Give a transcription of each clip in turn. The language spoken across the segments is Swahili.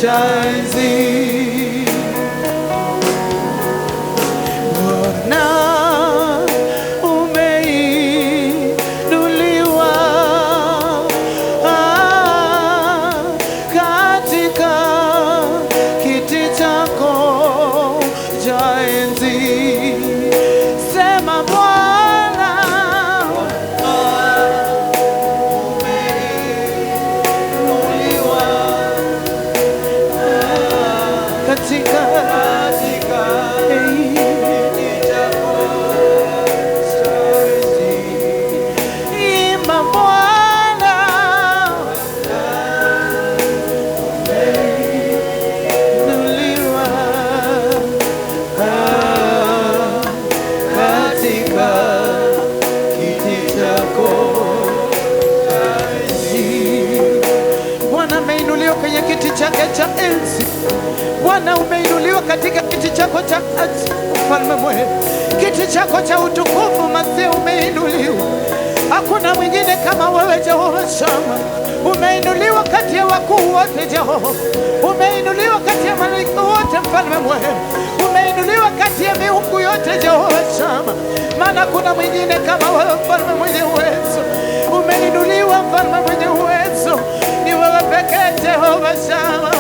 cha enzi. Bwana umeinuliwa katika kiti chako cha enzi. Sema Bwana umeinuliwa katika kiti chako cha enzi. Imba Bwana umeinuliwa katika kiti chako cha enzi. Bwana ameinuliwa kwenye kiti chake cha enzi. Bwana umeinuliwa katika kiti chako cha enzi, mfalme mwema. Kiti chako cha utukufu Masihi umeinuliwa. Hakuna mwingine kama wewe Jehova Shama. Umeinuliwa kati ya wakuu wote Jehova. Umeinuliwa kati ya malaika wote mfalme mwema. Umeinuliwa kati ya miungu yote Jehova Shama. Maana kuna mwingine kama wewe mfalme mwenye uwezo. Umeinuliwa mfalme mwenye uwezo. Ni wewe pekee Jehova Shama.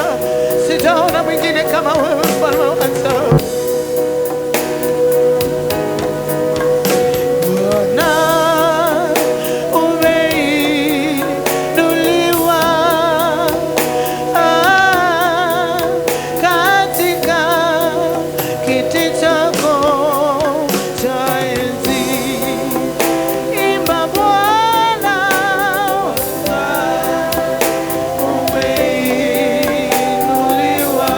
Sijaona mwingine kama wewe mfalme wa Shama. Bwana umeinuliwa katika kiti chako cha enzi. Imba Bwana umeinuliwa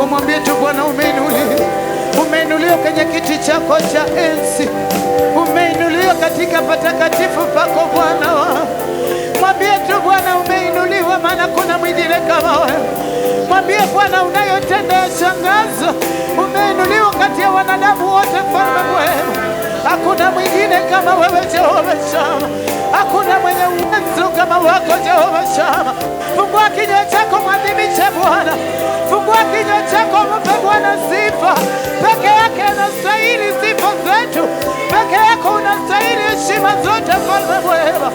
Umwambie tu Bwana, umeinuliwa, umeinuliwa kwenye kiti chako cha enzi, umeinuliwa katika patakatifu pako Bwana wangu. Mwambie tu Bwana, umeinuliwa, maana kuna mwingine kama wewe. Mwambie Bwana, unayotenda yashangaza. Umeinuliwa kati ya wanadamu wote, mfalme mwema. Hakuna mwingine kama wewe Jehova Shama, hakuna mwenye uwezo kama wako Jehova Shama. Fungua kinywa chako, mwadhimishe Bwana. Fungua kinywa chako, mpe Bwana sifa. Peke yake anastahili sifa zetu, peke yako unastahili heshima zote, mfalme mwema.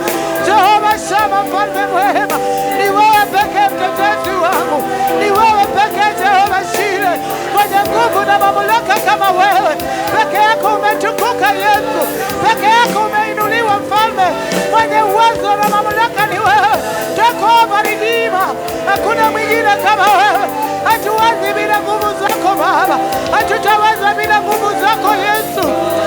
Jehova Shama, mfalme mwema, ni wewe pekee mtetezi wangu, ni wewe pekee Jehova Shire, mwenye nguvu na mamlaka kama wewe. Peke yako umetukuka Yesu, peke yako umeinuliwa mfalme, mwenye uwezo na mamlaka ni wewe. Jehova Redeemer, hakuna mwingine kama wewe. Hatuwezi bila nguvu zako Baba, hatutaweza bila nguvu zako Yesu,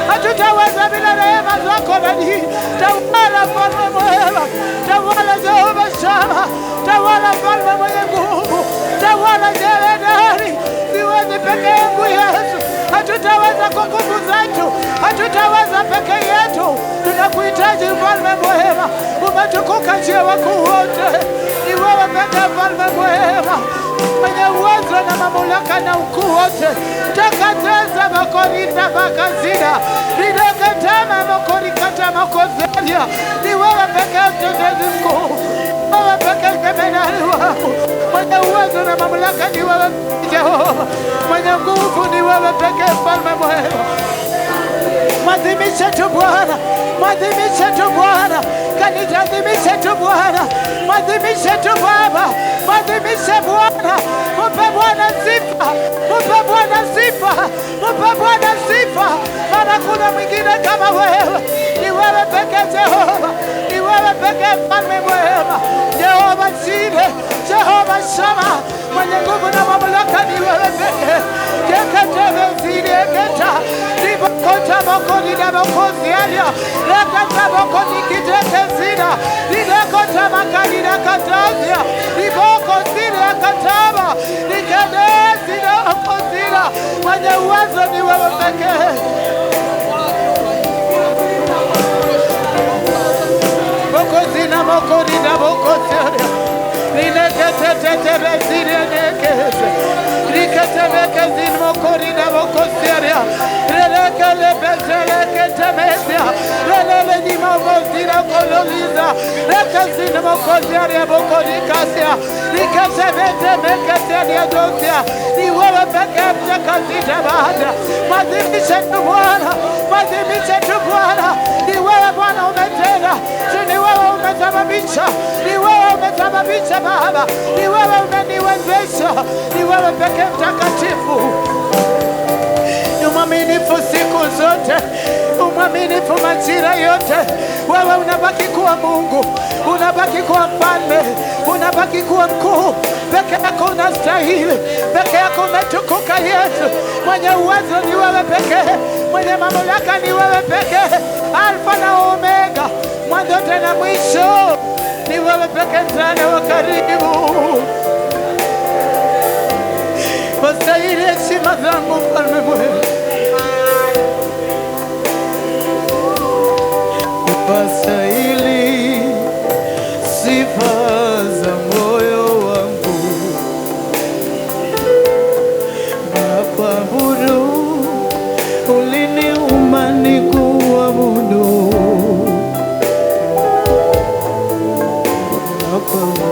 hatutaweza bila rehema zako Nabii. Tawala mfalme mwema, tawala Jehova Shama, tawala mfalme mwenye nguvu, tawala jemadari. Siwezi peke yangu Yesu, hatutaweza kwa nguvu zetu, hatutaweza peke yetu. Tunakuhitaji mfalme mwema, umetukuka juu ya wakuu wote. Ni wewe pekee mfalme mwema, mwenye uwezo na mamlaka na ukuu wote. Takateza makorita makazina, nideketema makorikata makozelia. Ni wewe pekee mtetezi mkuu, wewe pekee jemadari wangu. Mwenye uwezo na mamlaka ni wewe Jehova, mwenye nguvu ni wewe pekee mfalme mwema. Mwadhimishe tu Bwana, mwadhimishe tu Bwana, kanitadhimishe tu Bwana, mwadhimishe tu Baba, mwadhimishe Bwana. Mupe Bwana sifa, mupe Bwana sifa, mupe Bwana sifa, maana kuna mwingine kama wewe. Ni wewe pekee Jehova, ni wewe pekee mfalme mwema. Jehova Shire, Jehova Shama, mwenye nguvu na mamlaka ni wewe pekee. Keketeve zileketa, nibokota mokoni na mokozi alia, lekata mokoni kitete zina, nilekota makani na katazia, niboko zile kataba, nikede zina okozina. Mwenye uwezo ni wewe pekee. Mokozina mokoni na mokozi alia, nilekete zile nekeze, niketebeke zin mokoni na mokozi alia, relekele bezele temesia, relele di mavozina kololiza, rekazina mokozi alia bokoni kasia, niketebete mekete alia dosia. Ni wewe pekee mtakatifu Bwana. Mwadhimishe tu Bwana, mwadhimishe tu Bwana. Ni wewe Bwana umetenda, ni wewe umesababisha, ni wewe umesababisha Baba, ni wewe umeniwezesha, ni wewe pekee mtakatifu. Ni mwaminifu siku zote, umwaminifu majira yote. Wewe unabaki kuwa Mungu, unabaki kuwa mfalme, unabaki kuwa mkuu. Peke yako unastahili, peke yako umetukuka Yesu. Mwenye uwezo ni wewe pekee, mwenye mamlaka ni wewe pekee. Alfa na Omega, mwanzo tena mwisho, ni wewe pekee sana wa karibu. Wastahili heshima zangu mfalme mwema, wastahili sifa za moyo wangu, na kuabudu uliniumba nikuabudu, na kuabudu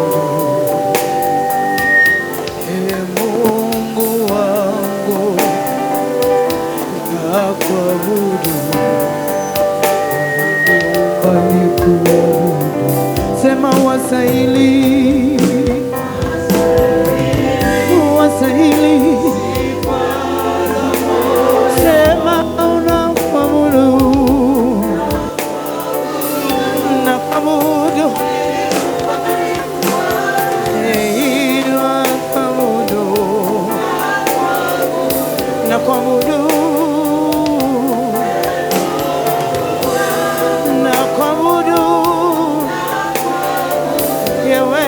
Mungu wangu, na kuabudu sema wastahili, wastahili, sema unakuabudu, nakuabudu, nakuabudu, nakuabudu, yewe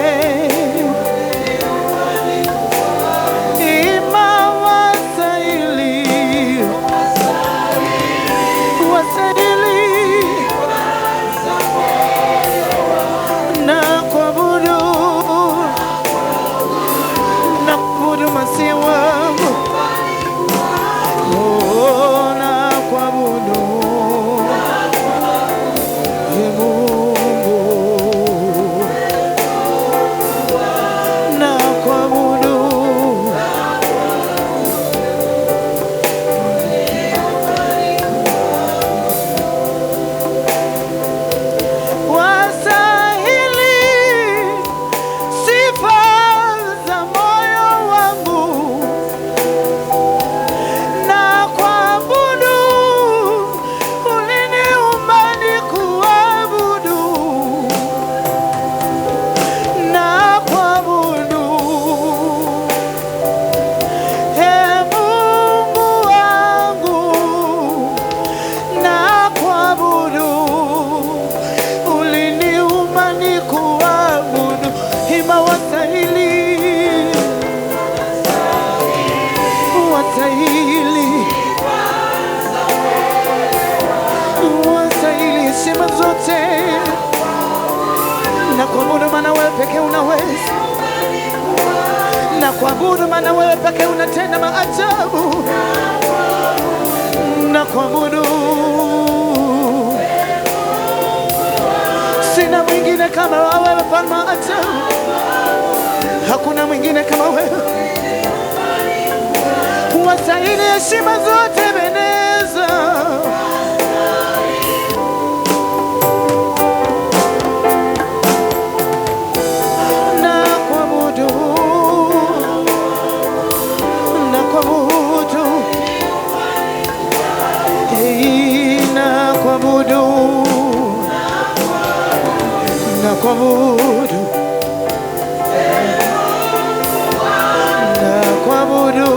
heshima zote. Na kuabudu maana wewe pekee unaweza. Na kuabudu maana wewe pekee unatenda maajabu. Na kuabudu, sina mwingine kama wewe mfalme wa ajabu. Hakuna mwingine kama wewe. Wastahili heshima zote Ebeneza. Na kuabudu, na kuabudu, na kuabudu, na kuabudu, na kuabudu.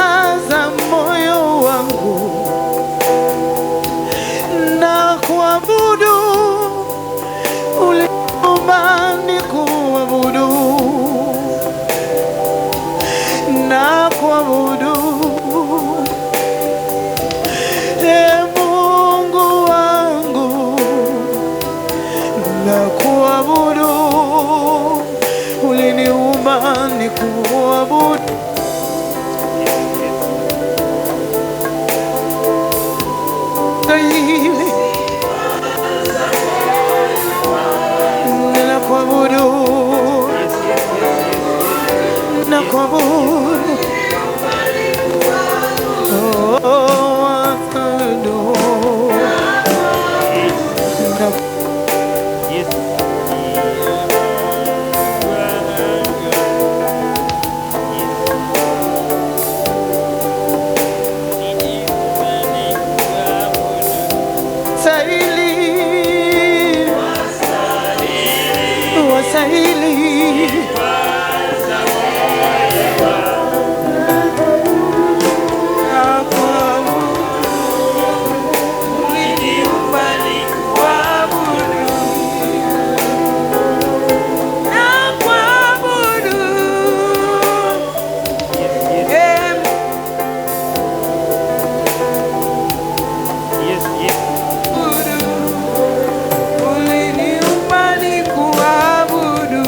Aza moyo wangu na kuabudu, uliumba ni kuabudu, na kuabudu. Mungu wangu na kuabudu, uliniumba ni kuabudu. Na kuabudu, na kuabudu. Uliniumba ni kuabudu.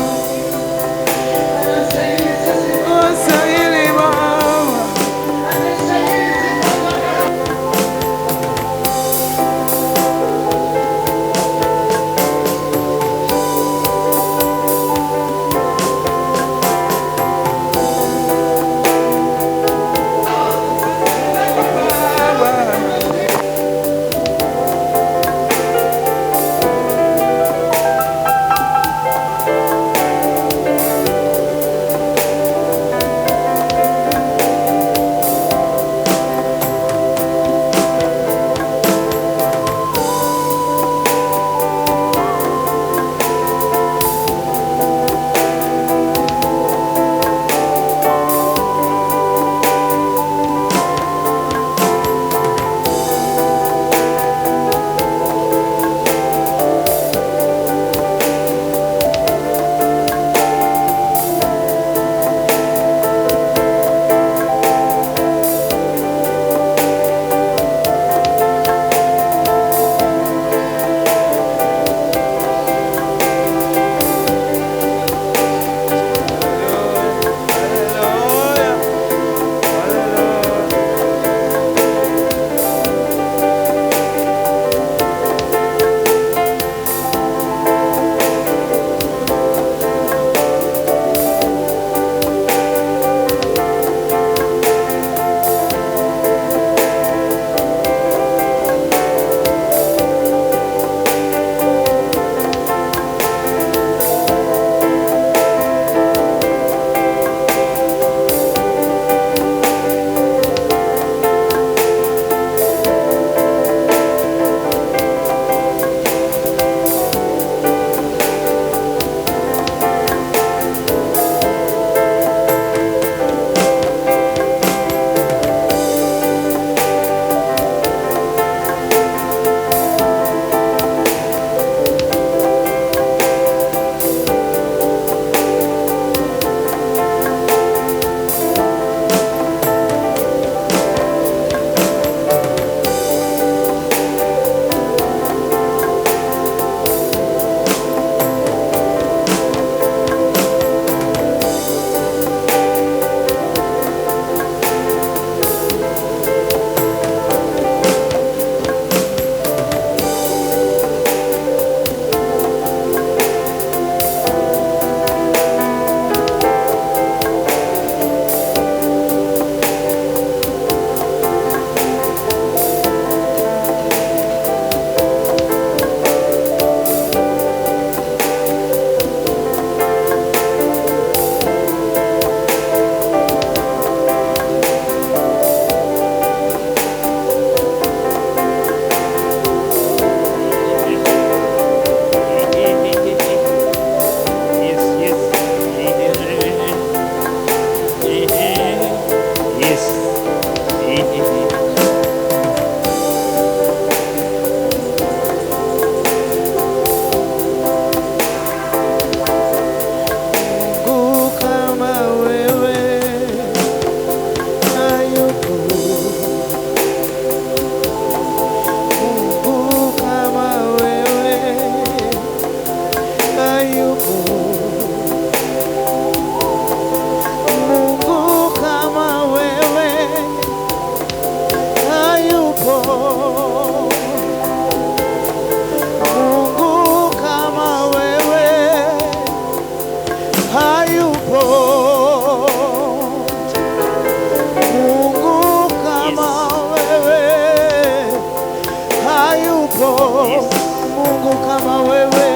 hayupo Mungu kama wewe,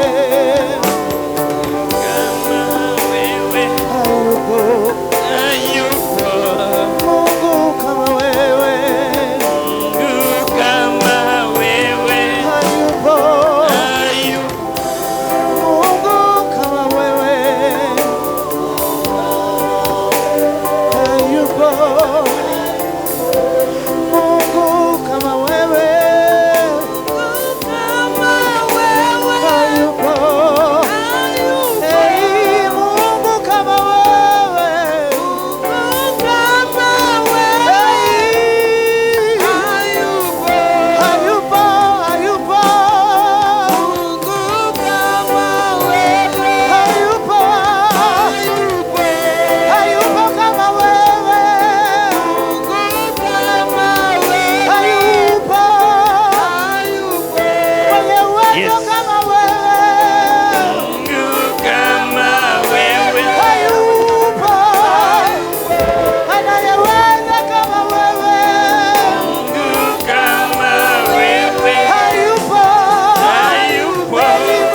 hayupo Mungu kama wewe, hayupo Mungu kama wewe, hayupo Mungu kama wewe, hayupo hey, Mungu kama wewe, hey, hayupo hayupo hayupo hayupo kama wewe, hayupo mwenye uwezo kama wewe, hayupo anayeweza kama wewe, hayupo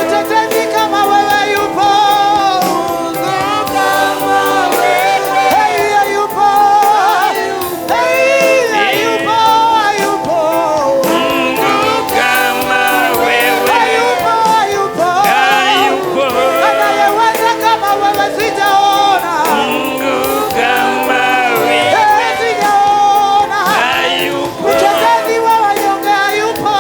mtetezi kama wewe, hayupo hey, hayupo hey, hayupo hayupo anayeweza kama wewe, sijaona sijaona mtetezi wa wanyonge, hayupo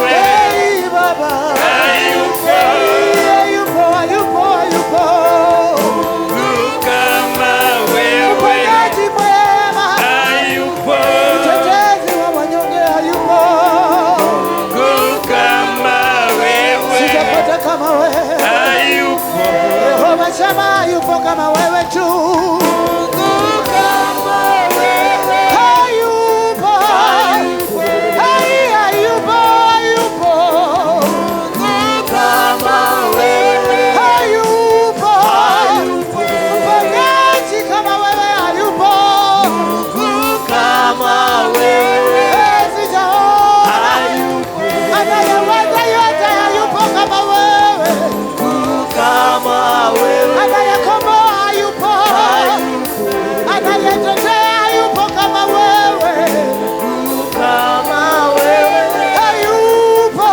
hey, Baba hayupo mponyaji mwema, mtetezi wa wanyonge, hayupo sijapata kama wewe, Yehova Shama hayupo kama wewe tu, hayupo hey, hayupo hayupo mponyaji kama wewe, hayupo hey, sijaona anayeweza yote, hayupo kama wewe, anayekomboa hayupo, anayetetea hayupo kama wewe, hayupo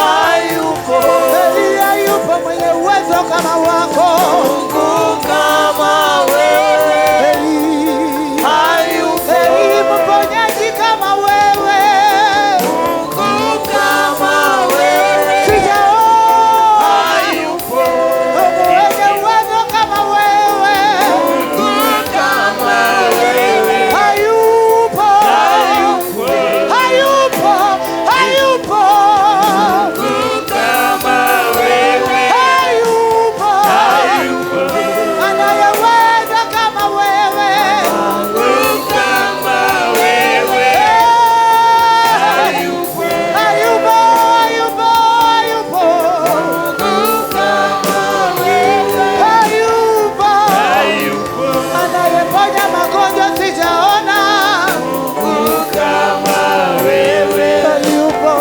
hayupo Eli, hayupo mwenye uwezo kama wako, Eli mponyaji kama wewe, sijaona mwenye uwezo kama wewe, hayupo anayeweza kama wewe, hayupo anayeponya magonjwa, sijaona hayupo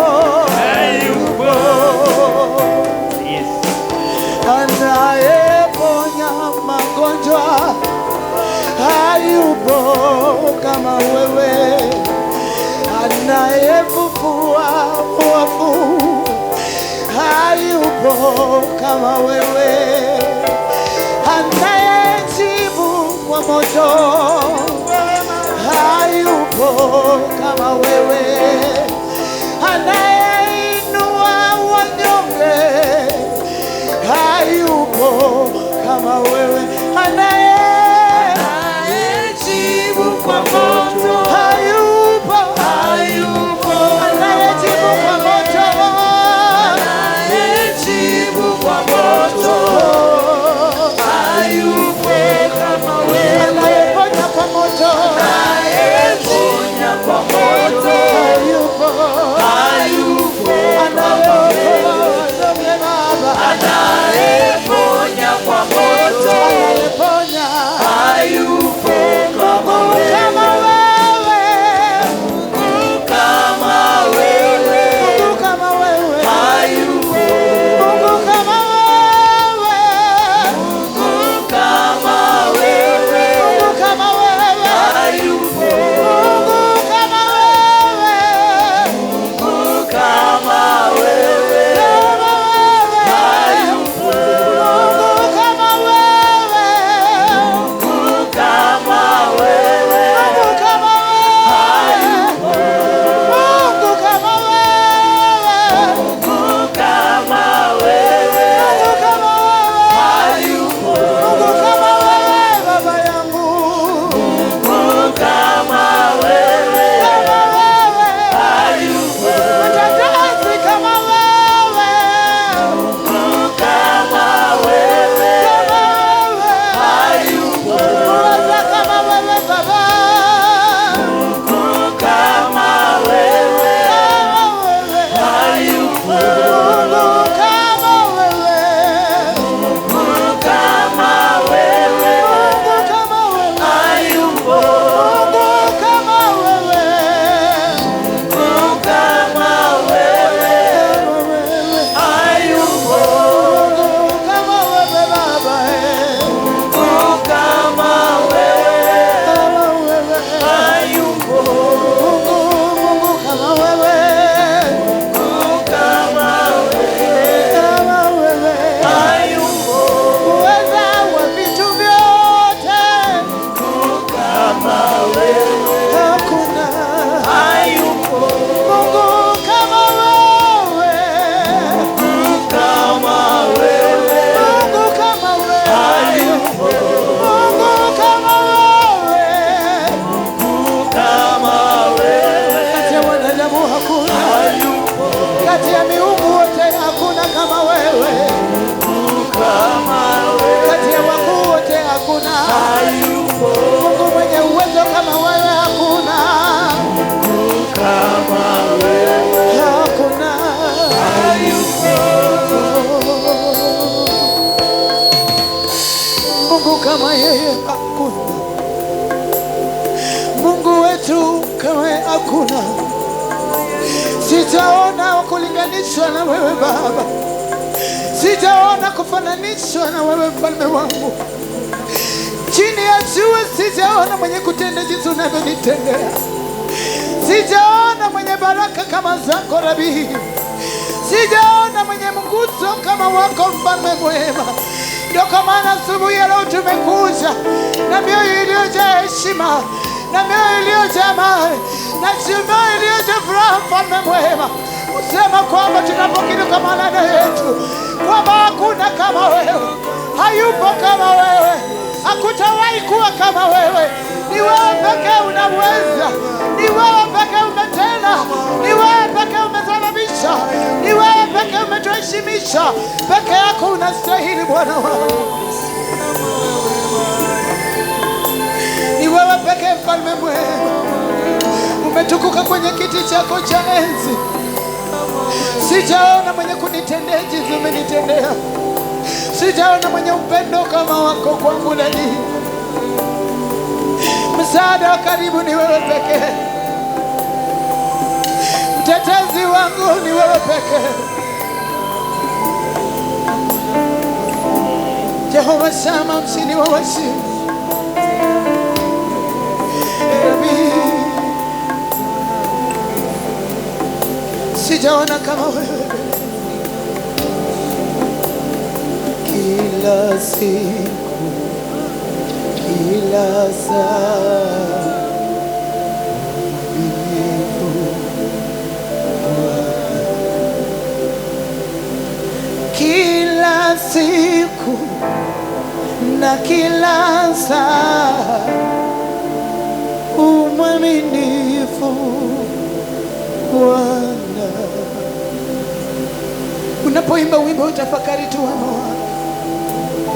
anayeponya magonjwa, hayupo kama wewe, anayefufua wafu, hayupo kama wewe, anayejibu kwa moto, hayupo kama wewe, anayeinua wanyonge, hayupo kama wewe, anayejibu kwa moto, hayupo anayejibu kwa moto, anayeponya kwa moto, hayupo anayeokoa, kama yeye hakuna. Mungu wetu kama yeye hakuna. Sijaona kulinganishwa na wewe Baba. Sijaona kufananishwa na wewe mfalme wangu. Chini ya jua sijaona mwenye kutenda jinsi unavyonitendea. Sijaona mwenye baraka kama zako Rabi. Sijaona mwenye mguso kama wako mfalme mwema. Ndio kwa maana asubuhi ya leo tumekuja na mioyo iliyojaa heshima, na mioyo iliyojaa amani, na mioyo iliyojaa furaha mfalme mwema. Usema kwamba tunapokiri kwa maneno yetu kwamba hakuna kama wewe, hayupo kama wewe, hakutawahi kuwa kama wewe. Ni wewe pekee unaweza, ni wewe pekee umetenda, ni wewe pekee umesababisha, ni wewe pekee umetuheshimisha. Peke yako unastahili Bwana wangu. Ni wewe pekee mfalme mwema, umetukuka kwenye kiti chako cha enzi. Sijaona mwenye kunitendea jinsi umenitendea. Sijaona mwenye upendo kama wako kwangu ndani. Msaada wa karibu ni wewe pekee. Mtetezi wangu ni wewe pekee. Jehova Shama, mshindi wa washindi. Sijaona kama wewe. Kila siku, kila saa, kila siku na kila saa, umwaminifu Bwana. Unapoimba wimbo utafakari tu wema wake,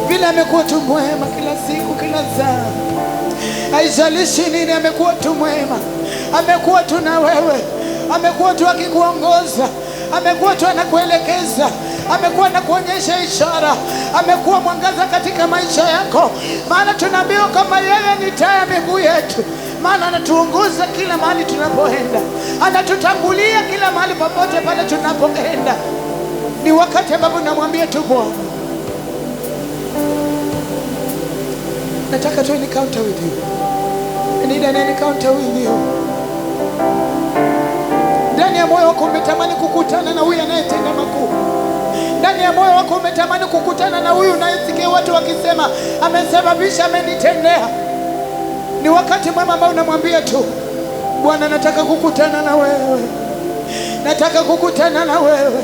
vile amekuwa tu mwema kila siku kila saa. Haijalishi nini, amekuwa tu mwema. Amekuwa tu na wewe, amekuwa tu akikuongoza, amekuwa tu anakuelekeza, amekuwa anakuonyesha ishara, amekuwa mwangaza katika maisha yako. Maana tunaambiwa kama yeye ni taa ya miguu yetu, maana anatuongoza kila mahali tunapoenda, anatutangulia kila mahali popote pale tunapoenda. Ni wakati ambapo namwambia tu Bwana, nataka tu encounter with you. I need an encounter with you. Ndani ya moyo wako umetamani kukutana na huyu anayetenda makuu. Ndani ya moyo wako umetamani kukutana na huyu unayesikia watu wakisema amesababisha, amenitendea. Ni wakati mwema ambao unamwambia tu Bwana, nataka kukutana na wewe. Nataka kukutana na wewe.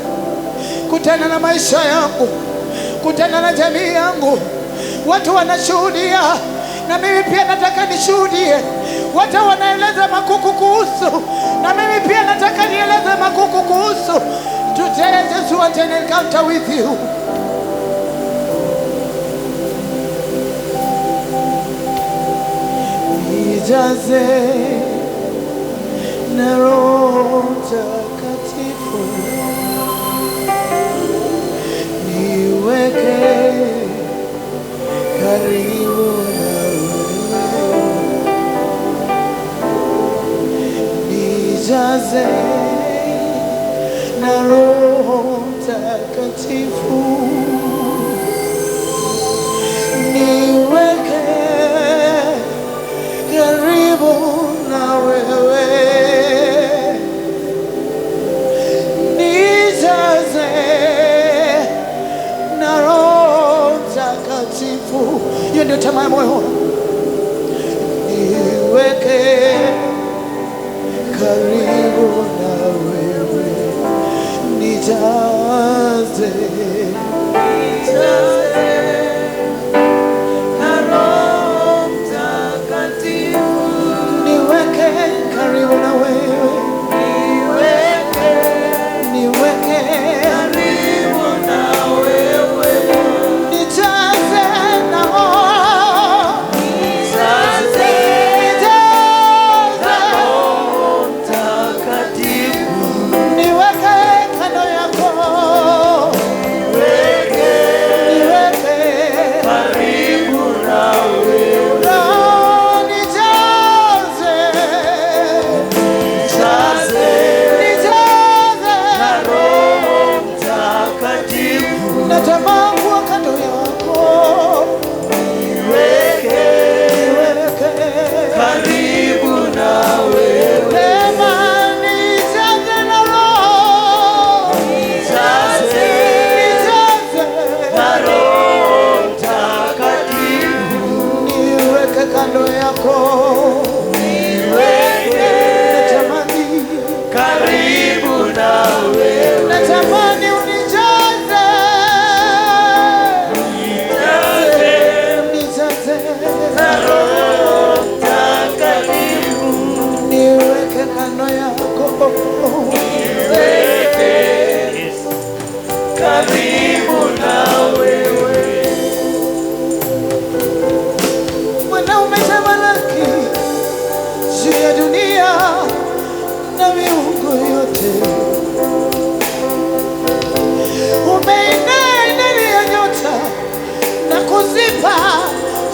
Kutana na maisha yangu, kutana na jamii yangu. Watu wanashuhudia, na mimi pia nataka nishuhudie. Watu wanaeleza makuku kuhusu, na mimi pia nataka nieleze makuku kuhusu. Today I just want an encounter with you. Nijaze na Roho Mtakatifu, niweke karibu na wewe. Nijaze na Roho Mtakatifu, niweke karibu na wewe. Nijaze na Roho Mtakatifu. Hiyo ndio tamaa ya moyo wangu. Niweke karibu na wewe. Nijaze na Roho Mtakatifu, niweke karibu na wewe. Niweke karibu na wewe. Nijaze na Roho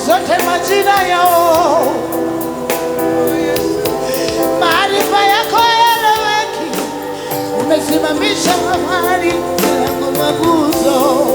zote majina yao. Maarifa yako hayaeleweki, umesimamisha mahali yangu maguzo.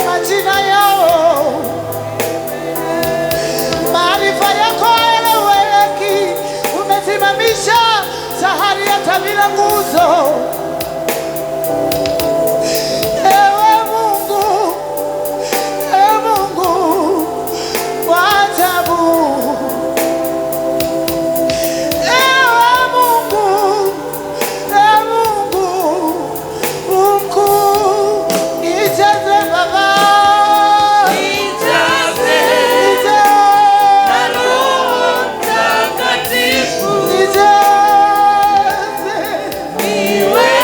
Majina yao, maarifa yako hayaeleweki, umesimamisha sahari hata bila nguzo. Ewe Mungu wa ajabu, ewe Mungu mkuu, nijaze Baba. Niwe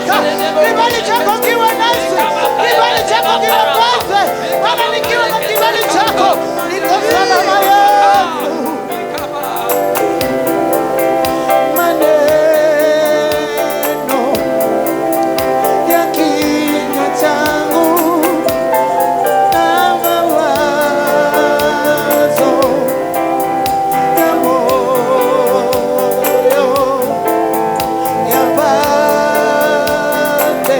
baraka, kibali chako kiwe nasi, kibali chako kiwe pase. Bwana, nikiwa na kibali chako niko salama Yesu. Maneno ya kinywa changu na mawazo ya moyo yapate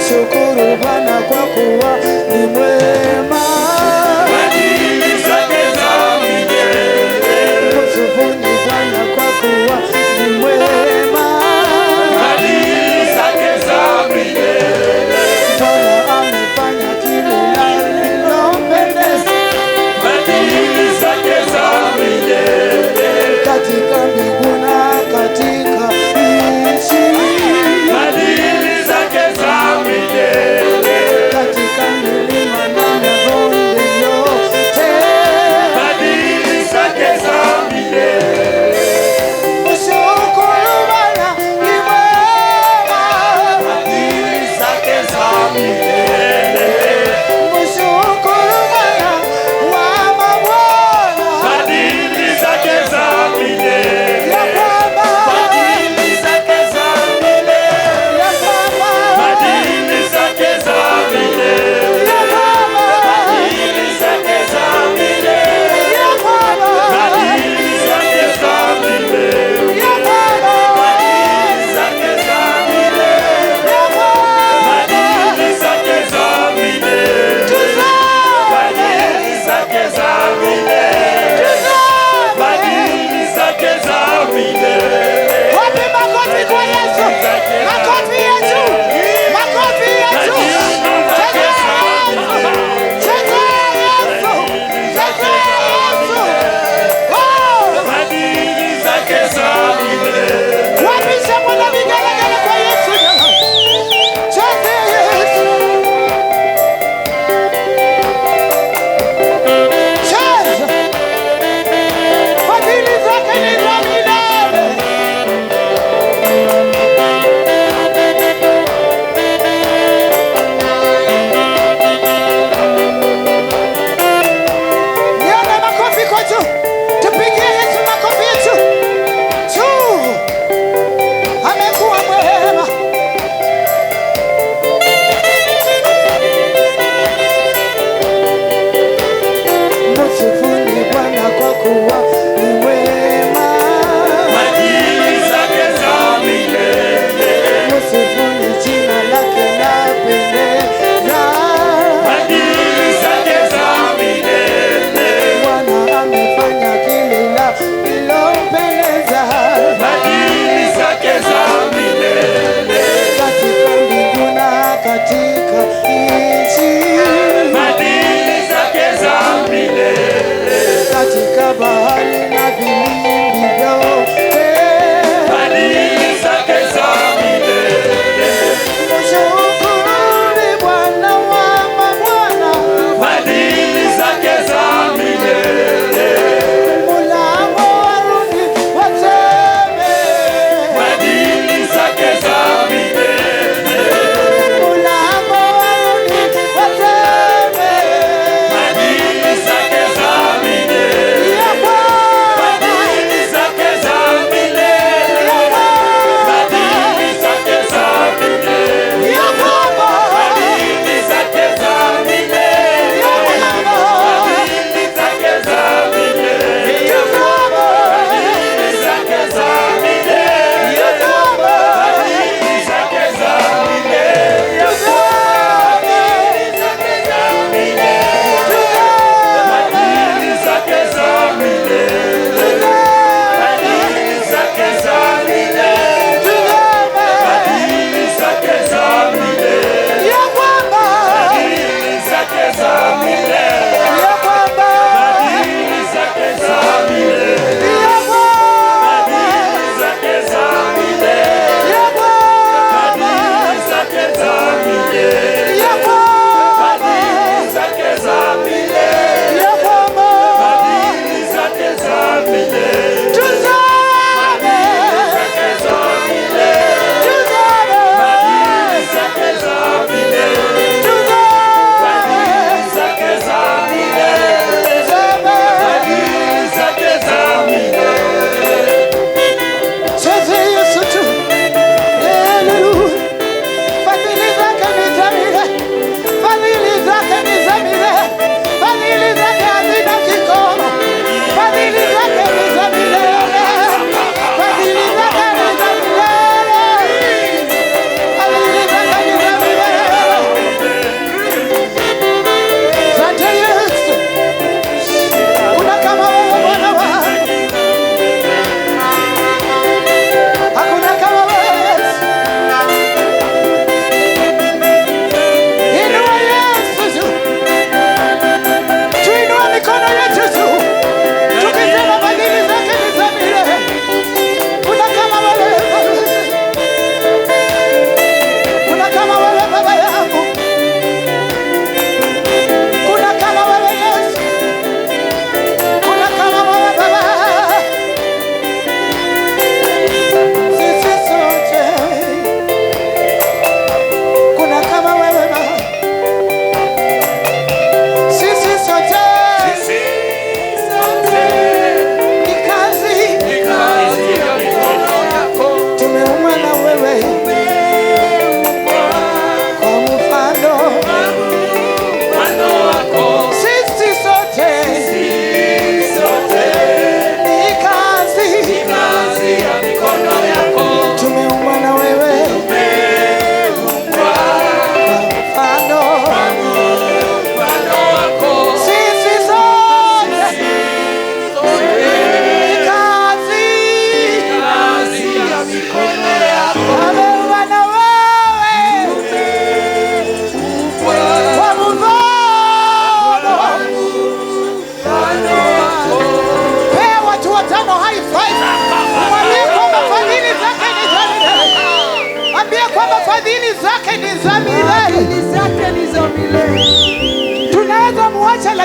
Mshukuru Bwana kwa kuwa ni mwema. Fadhili zake za milele. Msifuni Bwana kwa kuwa ni mwema. Fadhili zake za milele. Bwana amefanya kile alilompendeza. Fadhili zake za milele. Katika mbingu na katika nchi. Fadhili zake za milele.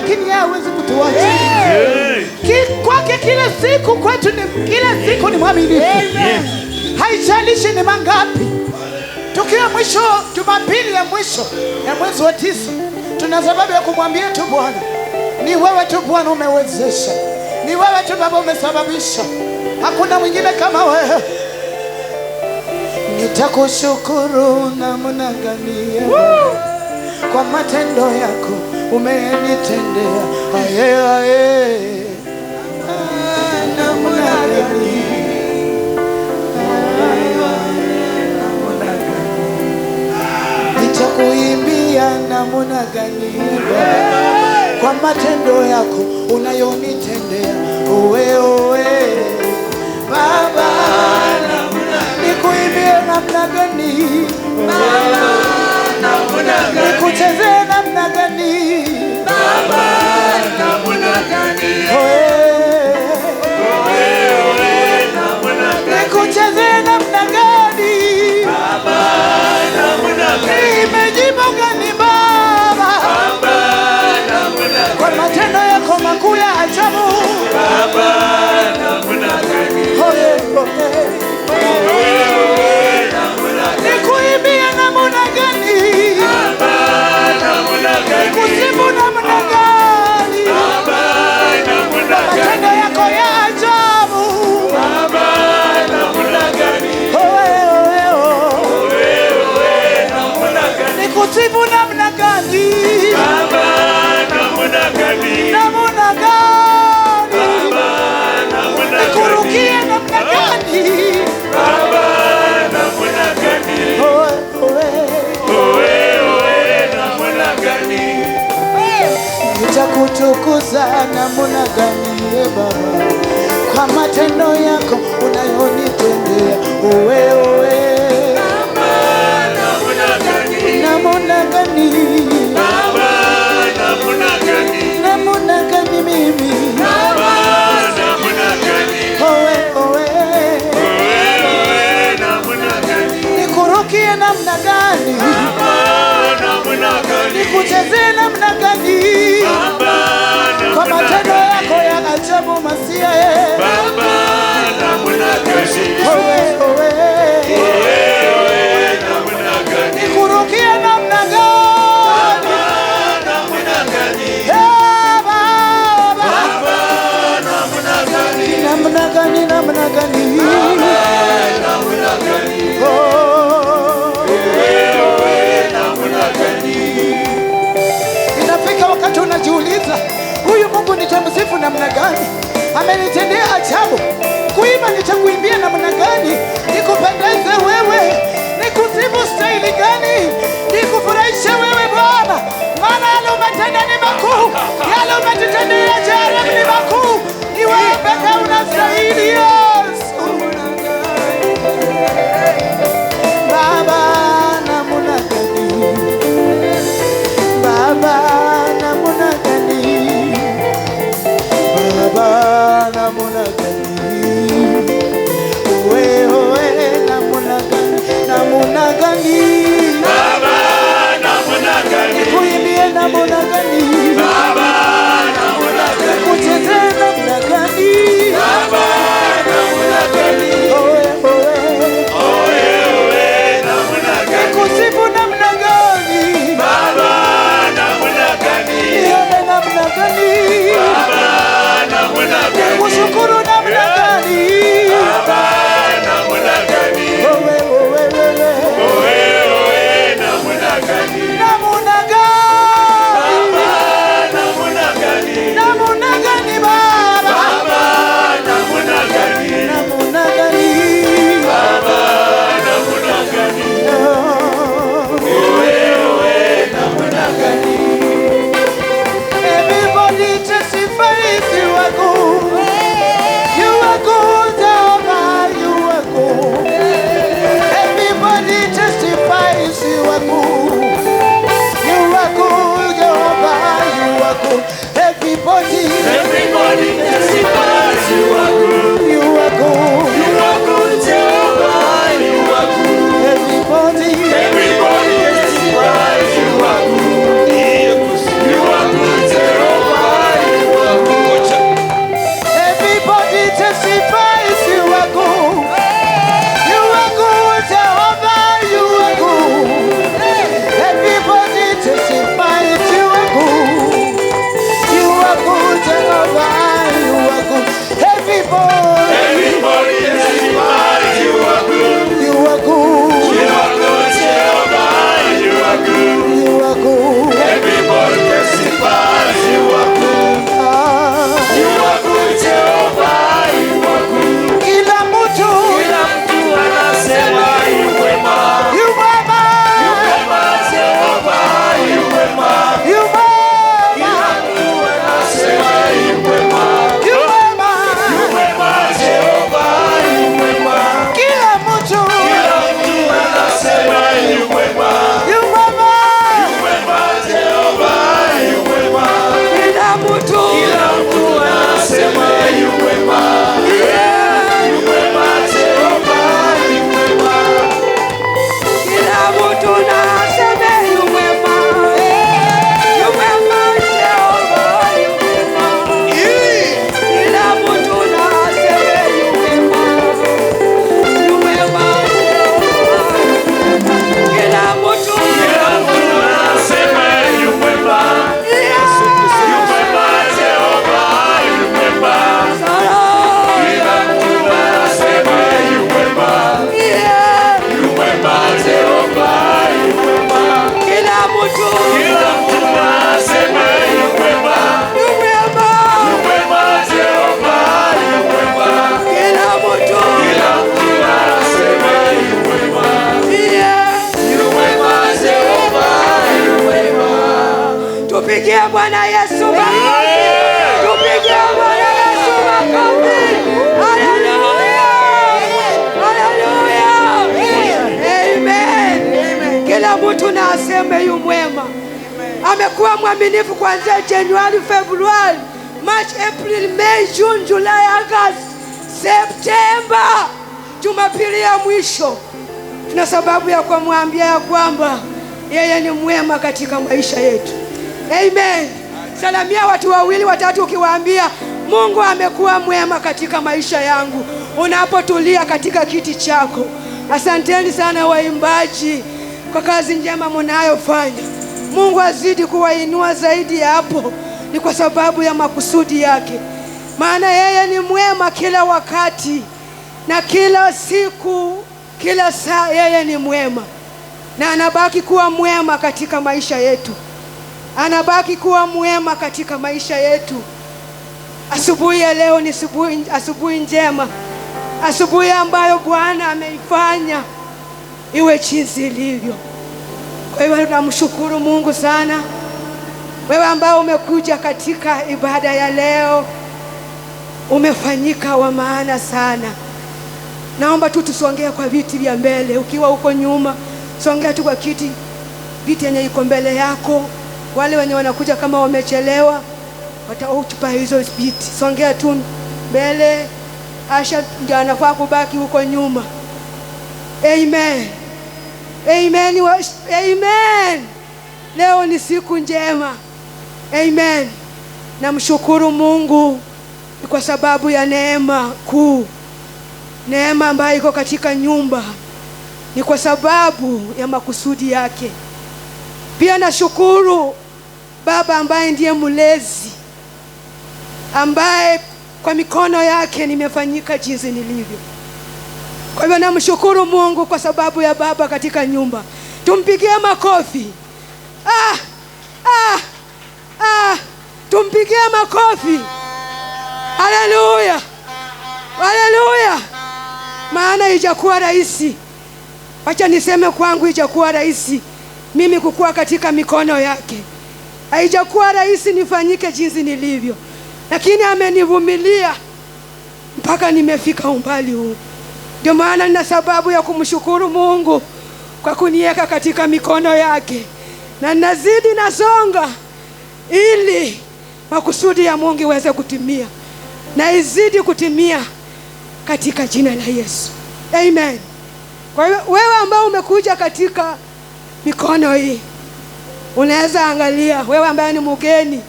lakini yeye hawezi kutuacha. Kwake kila siku, kwetu ni kila siku ni mwaminifu. Haijalishi ni mangapi. Tukiwa mwisho, Jumapili ya mwisho ya mwezi wa 9, tuna sababu ya kumwambia tu Bwana, ni wewe tu Bwana umewezesha, ni wewe tu Baba umesababisha, hakuna mwingine kama wewe. Nitakushukuru namna gani kwa matendo yako umenitendea. Aye aye, namna gani, nitakuimbia namna gani kwa matendo yako unayonitendea. Owe owe Baba, nikuimbie namna gani Baba, nikuchezee namna gani Baba, namna gani nikuchezee namna gani Baba, namna gani nimejibu gani Baba, kwa matendo yako makuu ya ajabu Baba, namna gani nikuimbie namna gani Baba, namna gani nikusifu namna gani Baba, namna gani matendo yako ya ajabu Baba, namna gani namna gani nikusifu namna gani Baba, namna gani namna gani Baba, nikurukie namna gani Baba, namna gani namna gani nitakutukuza namna gani Baba, kwa matendo yako unayonitendea. Owe owe Baba, namna gani namna gani Baba, namna gani namna gani mimi Baba, namna gani owe owe namna gani nikurukie namna gani Baba, namna gani nikuchezee namna gani Baba, kwa matendo yako ya ajabu Masia Baba, namna gani owe owe namna gani nikurukie namna gani namna gani Baba, namna gani namna gani namna gani namna gani namna gani. Inafika wakati unajiuliza, huyu Mungu nitamsifu namna gani? Amenitendea ajabu. Kuimba nitakuimbia namna gani? Nikupendeze wewe, nikusifu staili gani? Nikufurahishe wewe Bwana, maana yale umetenda ni makuu, yale umetutendea jana ni makuu. Ni wewe pekee unastahili Yesu. Baba, namna gani Baba, namna gani Baba, namna gani wewe namna gani namna gani Baba, namna gani nikuimbie namna gani Baba, namna gani nikuchezee namna gani Baba, Tupigie Bwana Yesu makofi. Tupigie Bwana Yesu makofi. Haleluya. Haleluya. Amen. Kila mtu na aseme yu mwema. Amekuwa mwaminifu kuanzia Januari, Februari, March, April, May, June, July, August, September. Jumapili ya mwisho tuna sababu ya kumwambia ya kwamba yeye ni mwema katika maisha yetu. Amen. Salamia watu wawili watatu ukiwaambia Mungu amekuwa mwema katika maisha yangu, unapotulia katika kiti chako. Asanteni sana waimbaji kwa kazi njema mnayofanya. Mungu azidi kuwainua zaidi ya hapo, ni kwa sababu ya makusudi yake. Maana yeye ni mwema kila wakati na kila siku, kila saa yeye ni mwema. Na anabaki kuwa mwema katika maisha yetu. Anabaki kuwa mwema katika maisha yetu. Asubuhi ya leo ni asubuhi njema. Asubuhi ambayo Bwana ameifanya iwe jinsi ilivyo. Kwa hivyo tunamshukuru Mungu sana. Wewe ambao umekuja katika ibada ya leo, umefanyika wa maana sana. Naomba tu tusongee kwa viti vya mbele. Ukiwa huko nyuma, songea tu kwa kiti, viti yenye iko mbele yako. Wale wenye wanakuja kama wamechelewa, watautupa hizo viti. Songea tu mbele. Asha ndio anafaa kubaki huko nyuma. Amen. Amen. Amen. Leo ni siku njema. Amen. Namshukuru Mungu kwa sababu ya neema kuu. Neema ambayo iko katika nyumba ni kwa sababu ya makusudi yake. Pia nashukuru Baba ambaye ndiye mlezi, ambaye kwa mikono yake nimefanyika jinsi nilivyo. Kwa hivyo namshukuru Mungu kwa sababu ya Baba katika nyumba. Tumpigie makofi. Tumpigie makofi. Haleluya. Haleluya. Maana ijakuwa rahisi. Acha niseme kwangu ijakuwa rahisi mimi kukua katika mikono yake. Haijakuwa rahisi nifanyike jinsi nilivyo. Lakini amenivumilia mpaka nimefika umbali huu. Ndio maana nina sababu ya kumshukuru Mungu kwa kuniweka katika mikono yake. Na nazidi nasonga ili makusudi ya Mungu iweze kutimia. Na izidi kutimia katika jina la Yesu. Amen. Kwa hiyo wewe ambao umekuja katika mikono hii, unaweza angalia, wewe ambaye ni mgeni,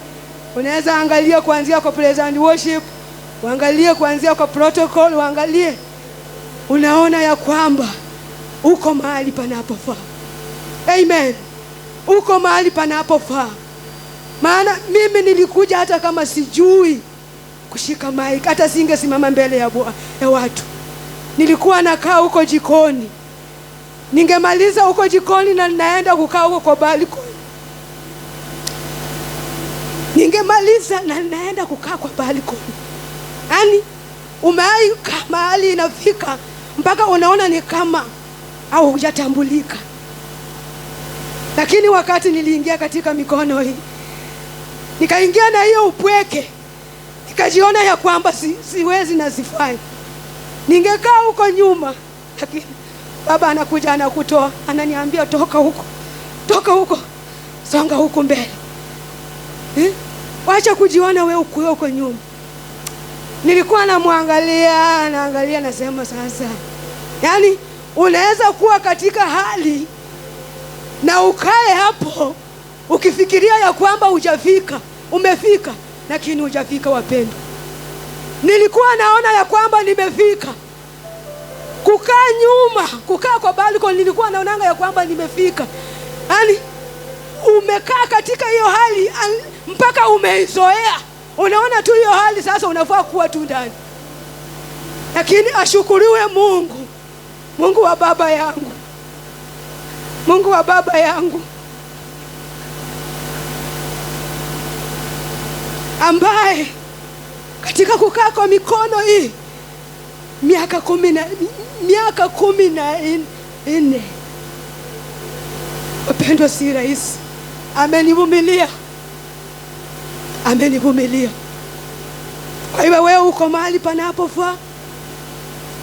unaweza angalia kuanzia kwa praise and worship, uangalie kuanzia kwa protocol, uangalie. Unaona ya kwamba uko mahali panapofaa. Amen. Uko mahali panapofaa. Maana mimi nilikuja hata kama sijui kushika mic, hata singesimama mbele ya watu. Nilikuwa nakaa huko jikoni. Ningemaliza huko jikoni na naenda kukaa huko kwa balcony. Ningemaliza na naenda kukaa kwa balcony. Yaani umeaika mahali inafika mpaka unaona ni kama au hujatambulika. Lakini wakati niliingia katika mikono hii, nikaingia na hiyo upweke, nikajiona ya kwamba siwezi na sifai. Ningekaa huko nyuma, lakini Baba anakuja anakutoa, ananiambia toka huko. Toka huko. Songa huko mbele. Wacha kujiona wewe uko nyuma. Nilikuwa naangalia nasema sasa. Yaani unaweza kuwa katika hali na ukae hapo ukifikiria ya kwamba hujafika, umefika, lakini hujafika wapendwa. Nilikuwa naona ya kwamba nimefika. Kukaa nyuma, kukaa kwa balcony, nilikuwa naona ya kwamba nimefika. Yaani umekaa katika hiyo hali mpaka umeizoea. Unaona tu hiyo hali sasa unafaa kuwa tu ndani. Lakini ashukuriwe Mungu. Mungu wa baba yangu. Mungu wa baba yangu. Ambaye katika kukaa kwa mikono hii miaka 14. Wapendwa, si rahisi. Amenivumilia amenivumilia. Kwa hivyo wewe uko mahali panapofaa,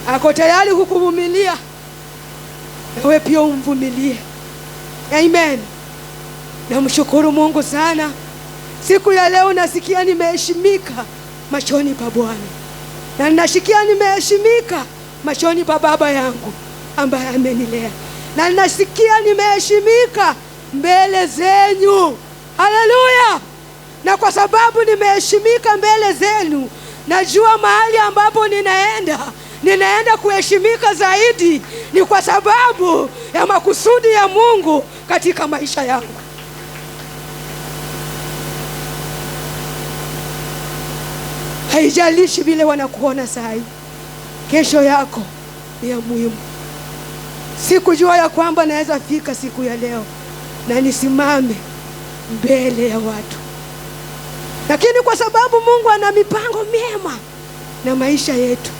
ako tayari kukuvumilia, na wewe pia umvumilie. Amen. Namshukuru Mungu sana. Siku ya leo nasikia nimeheshimika machoni pa Bwana, na ninasikia nimeheshimika machoni pa baba yangu ambaye amenilea, na ninasikia nimeheshimika mbele zenyu. Haleluya! Na kwa sababu nimeheshimika mbele zenu, najua mahali ambapo ninaenda kuheshimika zaidi, ni kwa sababu ya makusudi ya Mungu katika maisha yangu. Haijalishi vile wanakuona sahi, kesho yako ni ya muhimu. Sikujua ya kwamba naweza fika siku ya leo na nisimame mbele ya watu, lakini kwa sababu Mungu ana mipango mema na maisha yetu.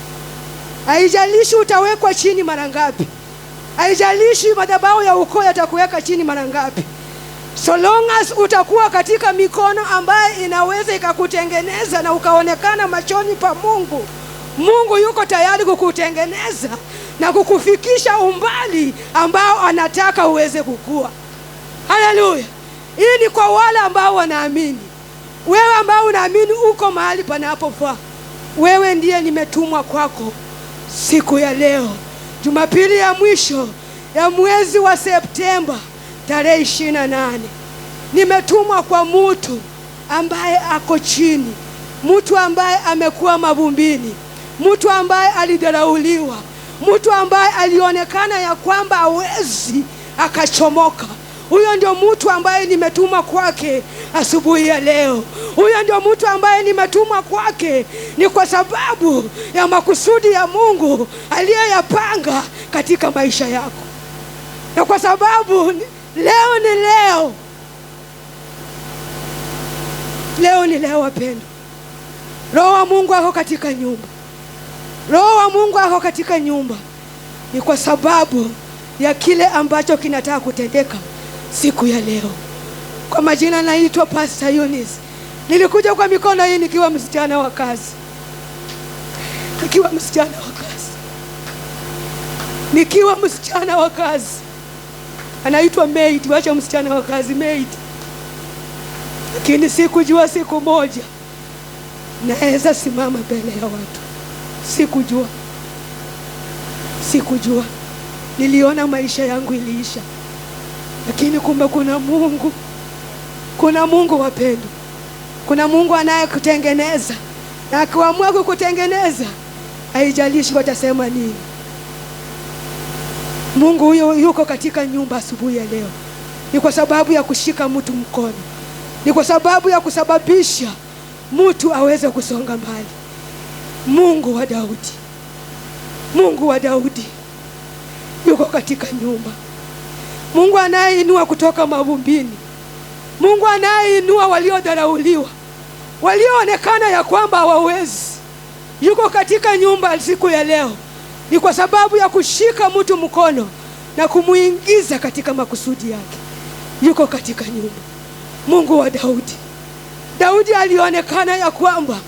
Haijalishi utawekwa chini mara ngapi, haijalishi madhabahu ya ukoo yatakuweka chini mara ngapi, so long as utakuwa katika mikono ambaye inaweza ikakutengeneza na ukaonekana machoni pa Mungu, Mungu yuko tayari kukutengeneza na kukufikisha umbali ambao anataka uweze kukua. Haleluya! Hii ni kwa wale ambao wanaamini. Wewe ambao unaamini uko mahali panapofaa, wewe ndiye nimetumwa kwako siku ya leo, Jumapili ya mwisho ya mwezi wa Septemba tarehe 28. Nimetumwa kwa mtu ambaye ako chini, mtu ambaye amekuwa mavumbini, mtu ambaye alidharauliwa, mtu ambaye alionekana ya kwamba hawezi akachomoka. Huyo ndio mtu ambaye nimetumwa kwake asubuhi ya leo. Huyo ndio mtu ambaye nimetumwa kwake, ni kwa sababu ya makusudi ya Mungu aliyeyapanga katika maisha yako. Na kwa sababu leo ni leo. Leo ni leo wapendwa. Roho wa Mungu ako katika nyumba. Roho wa Mungu ako katika nyumba. Ni kwa sababu ya kile ambacho kinataka kutendeka siku ya leo. Kwa majina naitwa Pastor Eunice. Nilikuja kwa mikono hii nikiwa msichana wa kazi. Nikiwa msichana wa kazi. Anaitwa maid, wacha msichana wa kazi maid. Lakini sikujua siku moja naweza simama mbele ya watu. Sikujua. Niliona maisha yangu iliisha. Lakini kumbe kuna Mungu. Kuna Mungu wapendwa. Kuna Mungu anayekutengeneza. Na akiamua kukutengeneza, haijalishi watasema nini. Mungu huyo yuko katika nyumba asubuhi ya leo. Ni kwa sababu ya kushika mtu mkono. Ni kwa sababu ya kusababisha mtu aweze kusonga mbali. Mungu wa Daudi yuko katika nyumba. Mungu anayeinua kutoka mavumbini. Mungu anayeinua waliodharauliwa, walioonekana ya kwamba hawawezi, yuko katika nyumba siku ya leo. Ni kwa sababu ya kushika mtu mkono na kumuingiza katika makusudi yake. Yuko katika nyumba. Mungu wa Daudi. Daudi alionekana ya kwamba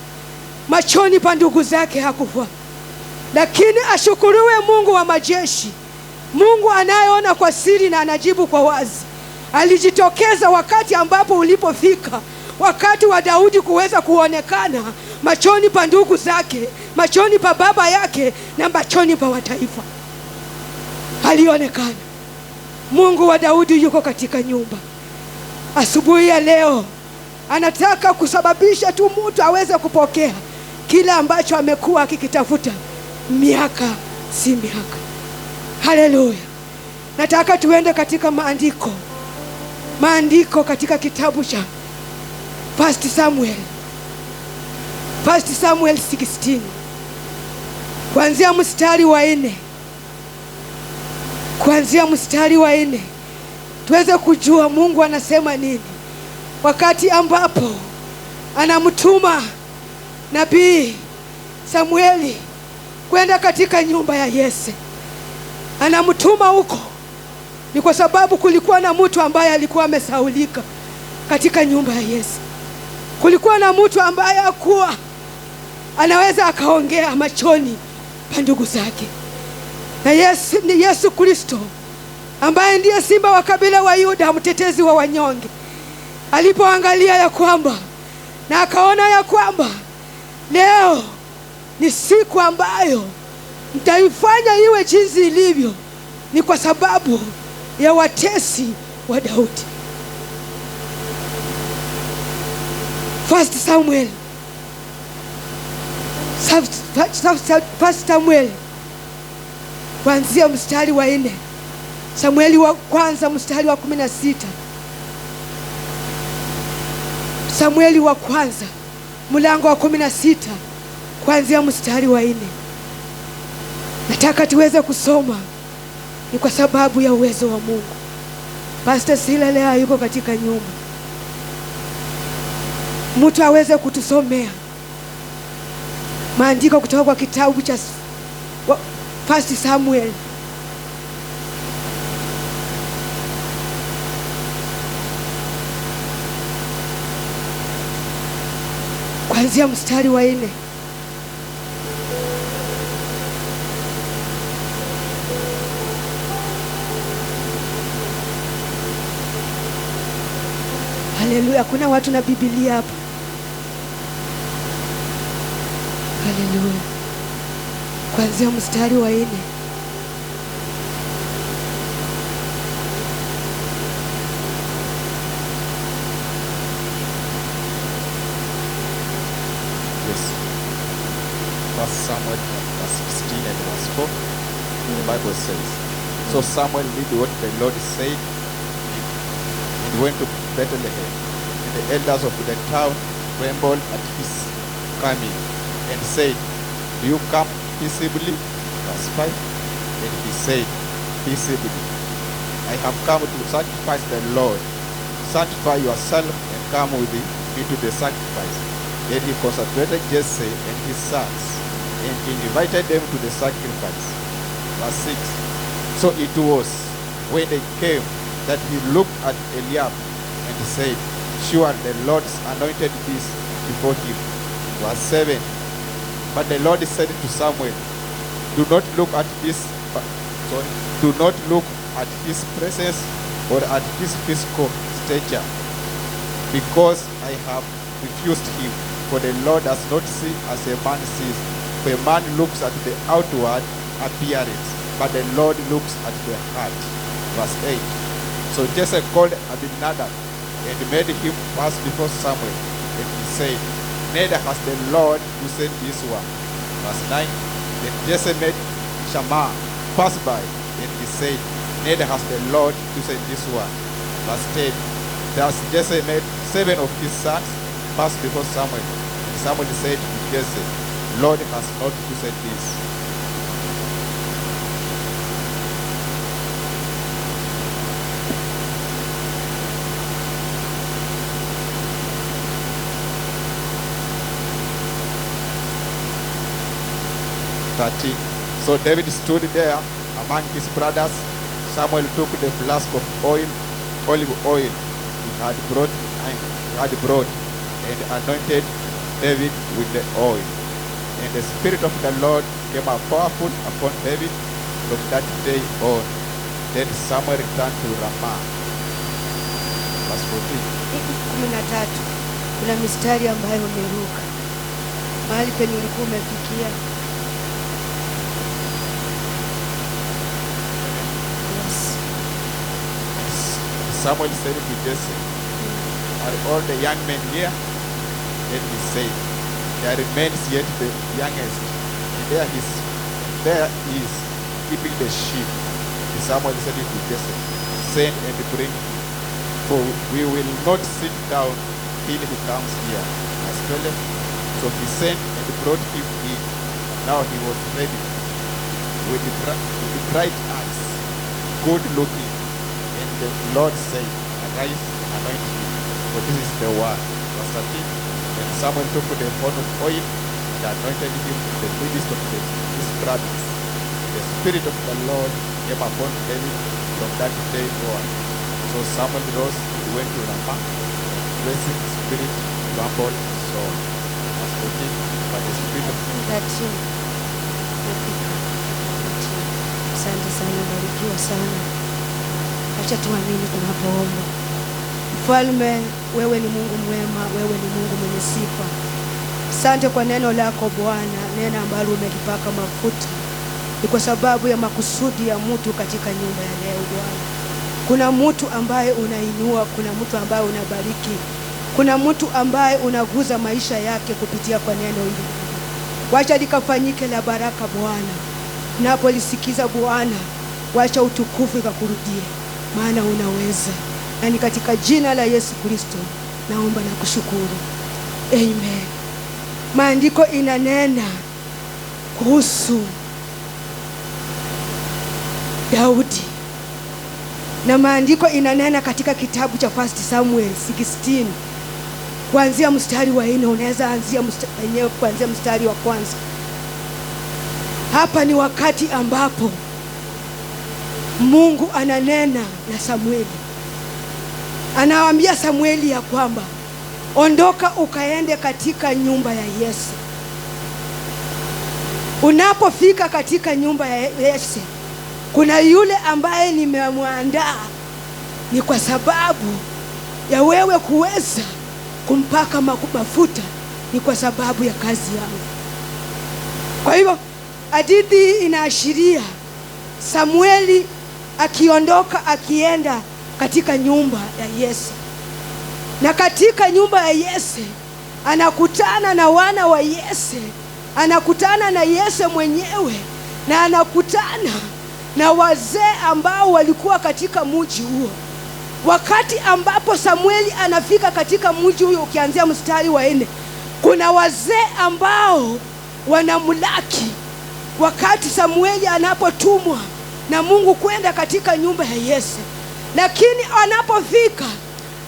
machoni pa ndugu zake hakufaa, lakini ashukuriwe Mungu wa majeshi, Mungu anayeona kwa siri na anajibu kwa wazi. Alijitokeza wakati ambapo ulipofika, wakati wa Daudi kuweza kuonekana machoni pa ndugu zake, machoni pa baba yake, na machoni pa wataifa. Alionekana. Mungu wa Daudi yuko katika nyumba. Asubuhi ya leo anataka kusababisha tu mtu aweze kupokea kila ambacho amekuwa akikitafuta miaka si miaka. Haleluya. Nataka tuende katika maandiko katika kitabu cha 1 Samuel 16 kuanzia mstari wa 4, tuweze kujua Mungu anasema nini wakati ambapo anamtuma nabii Samueli kwenda katika nyumba ya Yese. Anamtuma huko ni kwa sababu kulikuwa na mtu ambaye alikuwa amesaulika katika nyumba ya Yese. kulikuwa na mtu ambaye hakuwa anaweza akaongea machoni pa ndugu zake, na ni Yesu Kristo ambaye ndiye simba wa kabila wa Yuda, mtetezi wa wanyonge. Alipoangalia ya kwamba na akaona ya kwamba leo ni siku ambayo mtaifanya iwe jinsi ilivyo, ni kwa sababu ya watesi wa Daudi. First Samuel kuanzia mstari wa 4. Samueli wa kwanza mstari wa 16. Samueli wa kwanza mlango wa 16 kuanzia mstari wa 4. Nataka tuweze kusoma, ni kwa sababu ya uwezo wa Mungu. Pastor Sila leo yuko katika nyumba, mtu aweze kutusomea maandiko kutoka kwa kitabu cha First Samuel. Kuanzia mstari wa 4. Haleluya, kuna watu na Biblia hapa. Haleluya. Kuanzia mstari wa 4. First Samuel verse 16 and verse 4. The Bible says, so Samuel did what the Lord said and went to Bethlehem. And the elders of the town trembled at his coming and said, do you come peaceably? Verse 5. And he said, peaceably. I have come to sacrifice the Lord. Sanctify yourself and come with me to the sacrifice. Then he consecrated Jesse and his sons and invited them to the sacrifice. Verse 6. So it was when they came that he looked at Eliab and said, sure, the Lord's anointed is before him. Verse 7. But the Lord said to Samuel, do not look at his presence or at his physical stature, because I have refused him. For the Lord does not see as a man sees. For a man looks at the outward appearance, but the Lord looks at the heart. Verse 8. So Jesse called Abinadab and made him pass before Samuel. And he said, neither has the Lord chosen this one. Verse 9. Then Jesse made Shammah pass by. And he said, neither has the Lord chosen this one. Verse 10. Thus Jesse made 7 of his sons pass before Samuel. And Samuel said to Jesse, Lord has not chosen this. So David stood there among his brothers. Samuel took the flask of olive oil he had brought and anointed David with the oil. And the Spirit of the Lord came up powerful upon David from that day on. Then Samuel returned to Ramah. Verse 13. Kuna mistari ambayo umeruka mahali penye ulikuwa umefikia. Samuel said to Jesse, are all the young men here? Then he said, there remains yet the youngest, and there is keeping the sheep. And Samuel said to Jesse, send and bring him, for we will not sit down till he comes here. Verse 12. So he sent and brought him in. Now he was ready, with the bright eyes, good looking. The Lord said, arise, anoint him, for this is the word. Verse 13. And Samuel took the horn of oil and anointed him in the midst of his brothers. The Spirit of the Lord came upon David from that day on. So Samuel rose and went to Ramah, blessing the Spirit trampled. So, verse 14, but the Spirit of 13. Asante sana, barikiwa sana. Acha tuamini tunapoomba. Mfalme, wewe ni Mungu mwema, wewe ni Mungu mwenye sifa. Asante kwa neno lako Bwana, neno ambalo umelipaka mafuta. Ni kwa sababu ya makusudi ya mtu katika nyumba ya leo Bwana. Kuna mtu ambaye unainua, kuna mtu ambaye unabariki, kuna mtu ambaye unaguza maisha yake kupitia kwa neno hili. Wacha likafanyike la baraka Bwana. Napolisikiza Bwana, wacha utukufu ikakurudie, maana unaweza. Na ni katika jina la Yesu Kristo naomba na kushukuru. Amen. Maandiko inanena kuhusu Daudi. Na maandiko inanena katika kitabu cha 1 Samuel 16 kuanzia mstari wa 4. Unaweza anzia mstari kuanzia mstari wa kwanza. Hapa ni wakati ambapo Mungu ananena na Samueli. Anawaambia Samueli ya kwamba ondoka ukaende katika nyumba ya Yese. Unapofika katika nyumba ya Yese, kuna yule ambaye nimemwandaa, ni kwa sababu ya wewe kuweza kumpaka mafuta, ni kwa sababu ya kazi yangu. Kwa hivyo hadithi inaashiria Samueli akiondoka akienda katika nyumba ya Yese. Na katika nyumba ya Yese anakutana na wana wa Yese, anakutana na Yese mwenyewe, na anakutana na wazee ambao walikuwa katika mji huo. Wakati ambapo Samueli anafika katika mji huo, ukianzia mstari wa 4, kuna wazee ambao wanamlaki wakati Samueli anapotumwa na Mungu kwenda katika nyumba ya Yese. Lakini anapofika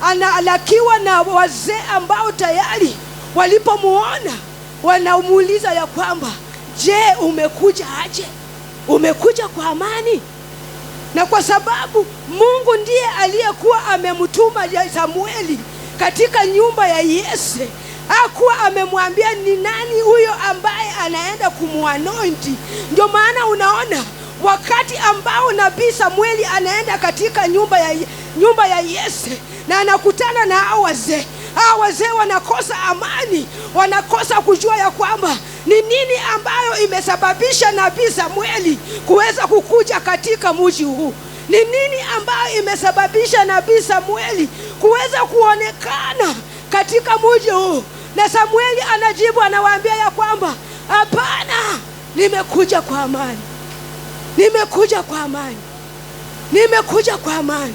analakiwa na wazee ambao tayari walipomuona wanamuuliza ya kwamba, je, umekuja aje? Umekuja kwa amani? Na kwa sababu Mungu ndiye aliyekuwa amemtuma Samueli katika nyumba ya Yese, hakuwa amemwambia ni nani huyo ambaye anaenda kumuanointi. Ndio maana unaona wakati ambao nabii Samueli anaenda katika nyumba ya Yese na anakutana na hao wazee wanakosa amani, wanakosa kujua ya kwamba ni nini ambayo imesababisha nabii Samueli kuweza kukuja katika mji huu. Ni nini ambayo imesababisha nabii Samueli kuweza kuonekana katika mji huu? Na Samueli anajibu, anawaambia ya kwamba hapana, nimekuja kwa amani. Nimekuja kwa amani. Nimekuja kwa amani.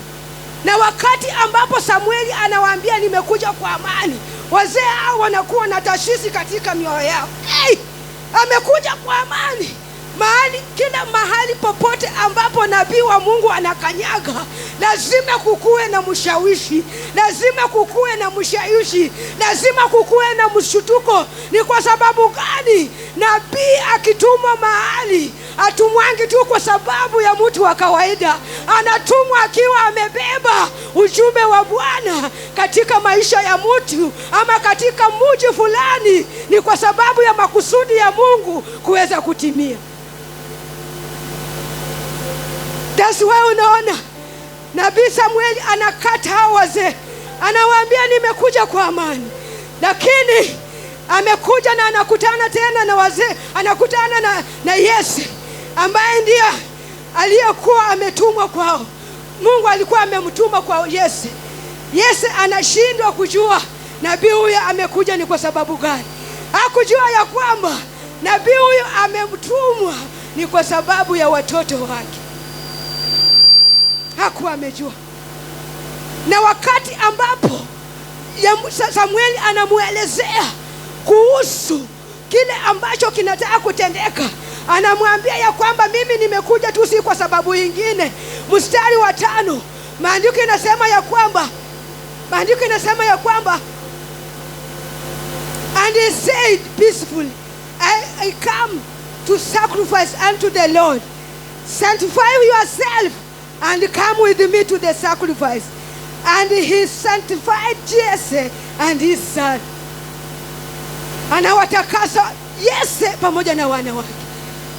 Na wakati ambapo Samueli anawaambia nimekuja kwa amani, wazee hao wanakuwa na tashwishi katika mioyo yao. Amekuja kwa amani. Kila mahali popote ambapo nabii wa Mungu anakanyaga, lazima kukuwe na mshawishi, lazima kukuwe na mshawishi, lazima kukuwe na mshutuko. Ni kwa sababu gani? Nabii akitumwa mahali, atumwangi tu kwa sababu ya mtu wa kawaida. Anatumwa akiwa amebeba ujumbe wa Bwana katika maisha ya mtu ama katika mji fulani. Ni kwa sababu ya makusudi ya Mungu kuweza kutimia. That's why unaona nabii Samueli anakata hao wazee, anawaambia nimekuja kwa amani. Lakini amekuja na anakutana tena na wazee, anakutana na Yese ambaye ndiye aliyekuwa ametumwa kwao. Mungu alikuwa amemtuma kwa Yese. Yese anashindwa kujua nabii huyo amekuja ni kwa sababu gani. Hakujua ya kwamba nabii huyo amemtumwa ni kwa sababu ya watoto wake. Hakuwa amejua. Na wakati ambapo Samueli anamuelezea kuhusu kile ambacho kinataka kutendeka, anamwambia ya kwamba mimi nimekuja tu si kwa sababu nyingine. Mstari wa 5, maandiko inasema ya kwamba and he said peacefully, I come to sacrifice unto the Lord. Sanctify yourself and come with me to the sacrifice. And he sanctified Jesse and his son. anawatakasa Yese pamoja na wana wake,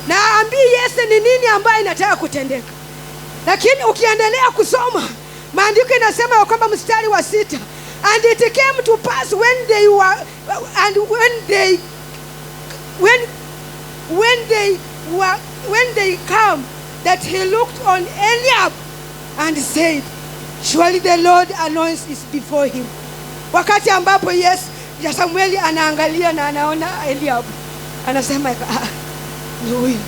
na aambii Yese ni nini ambaye inataka kutendeka. Lakini ukiendelea kusoma maandiko inasema ya kwamba mstari wa 6, and it came to pass when they come that he looked on Eliab and said, surely the Lord anoints is before him. Wakati ambapo Samueli anaangalia na anaona Eliab, anasema ni huyu.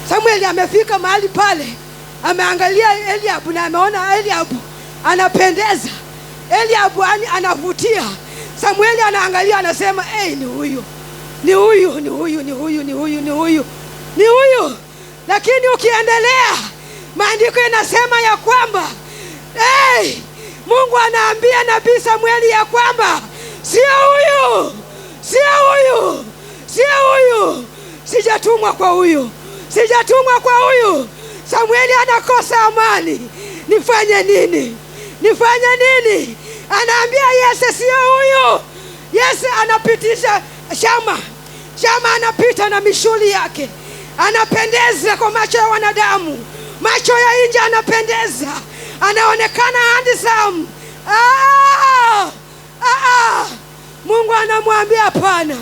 Samueli amefika mahali pale, ameangalia Eliab na ameona Eliab anapendeza, Eliab anavutia. Samueli anaangalia anasema ni huyu, ni huyu, ni huyu, ni huyu, ni huyu, ni huyu, ni huyu. Lakini ukiendelea maandiko inasema ya kwamba Mungu anaambia nabii Samueli ya kwamba sio huyu, sio huyu, sio huyu, sijatumwa kwa huyu, sijatumwa kwa huyu. Samueli anakosa amani. Nifanye nini? Nifanye nini? Anaambia Yese sio huyu. Yese anapitisha Shama anapita na mishuli yake, anapendeza kwa macho ya wanadamu, macho ya nje anapendeza, anaonekana handsome. Mungu anamwambia hapana,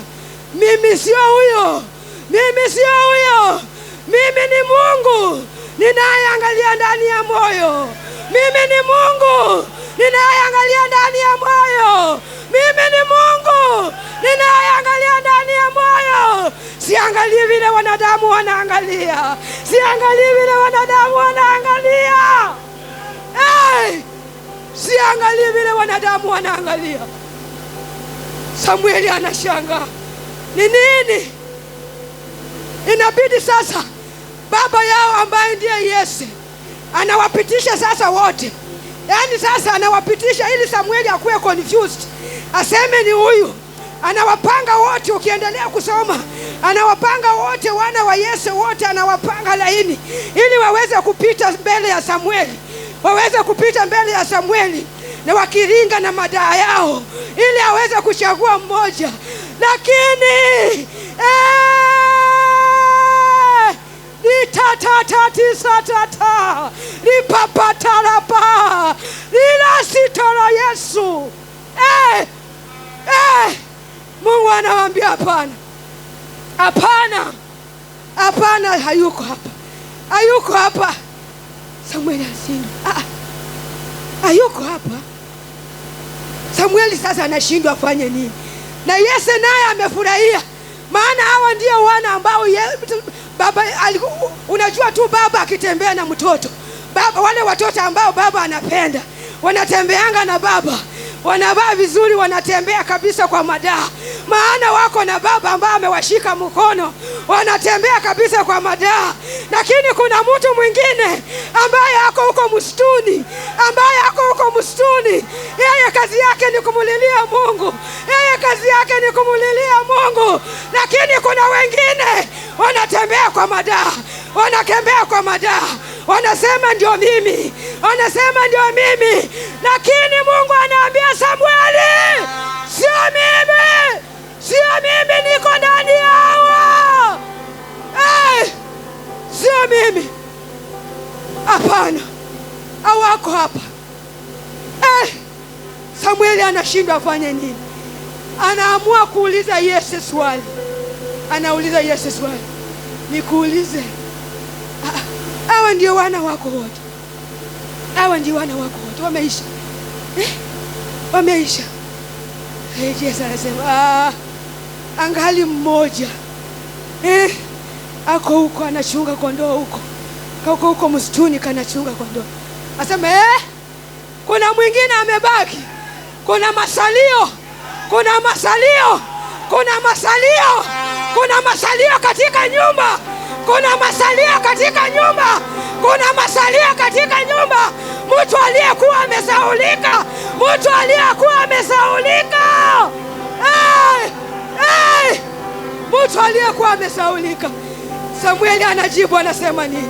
mimi sio huyo, mimi sio huyo, mimi ni Mungu ninayeangalia ndani ya moyo, mimi ni Mungu ninayeangalia ndani ya moyo, mimi ni Mungu ninayeangalia ndani ya moyo. Siangalii vile wanadamu wanaangalia, siangalii vile wanadamu wanaangalia, siangalii vile wanadamu wanaangalia. Samueli anashangaa, ni nini? Inabidi sasa baba yao ambaye ndiye Yese anawapitisha sasa wote, yaani sasa anawapitisha ili Samueli akuwe confused, aseme ni huyu. Anawapanga wote, ukiendelea kusoma anawapanga wote, wana wa Yese wote anawapanga laini ili waweze kupita mbele ya Samueli, waweze kupita mbele ya Samueli na wakiringa na madaa yao ili aweze kuchagua mmoja. Lakini litatatisatata lipapatarapa lilasitara Yesu. Mungu anawaambia hapana, hapana, hapana, hayuko hapa, hayuko hapa. Samueli anashindwa, hayuko hapa. Samueli sasa anashindwa afanye nini, na Yese naye amefurahia, maana hawa ndio wana ambao baba unajua tu baba akitembea na mtoto, baba wale watoto ambao baba anapenda wanatembeanga na baba, wanavaa vizuri, wanatembea kabisa kwa madaa, maana wako na baba ambaye amewashika mkono, wanatembea kabisa kwa madaa. Lakini kuna mtu mwingine ambaye ako huko msituni, ambaye ako huko msituni, yeye kazi yake ni kumulilia Mungu, yeye kazi yake ni kumulilia Mungu. Lakini kuna wengine wanatembea kwa madaa, wanatembea kwa madaa, wanasema ndio mimi, wanasema ndio mimi. Lakini Mungu anaambia Samueli, sio mimi, sio mimi niko ndani yao, sio mimi, hapana, hawako hapa. Samueli anashindwa afanye nini, anaamua kuuliza Yese swali, anauliza Yese swali, nikuulize, hawa ndio wana wako wote, hawa ndio wana wako wote, wameisha, wameisha. Yese anasema angali mmoja ako huko anachunga kondoo huko, kako huko msituni kanachunga kondoo. Asema kuna mwingine amebaki, kuna masalio, kuna masalio, kuna masalio, kuna masalio katika nyumba, kuna masalio katika nyumba, kuna masalio katika nyumba. Mtu aliyekuwa amesaulika, mtu aliyekuwa amesaulika, mtu aliyekuwa amesaulika. Samueli anajibu anasema nini?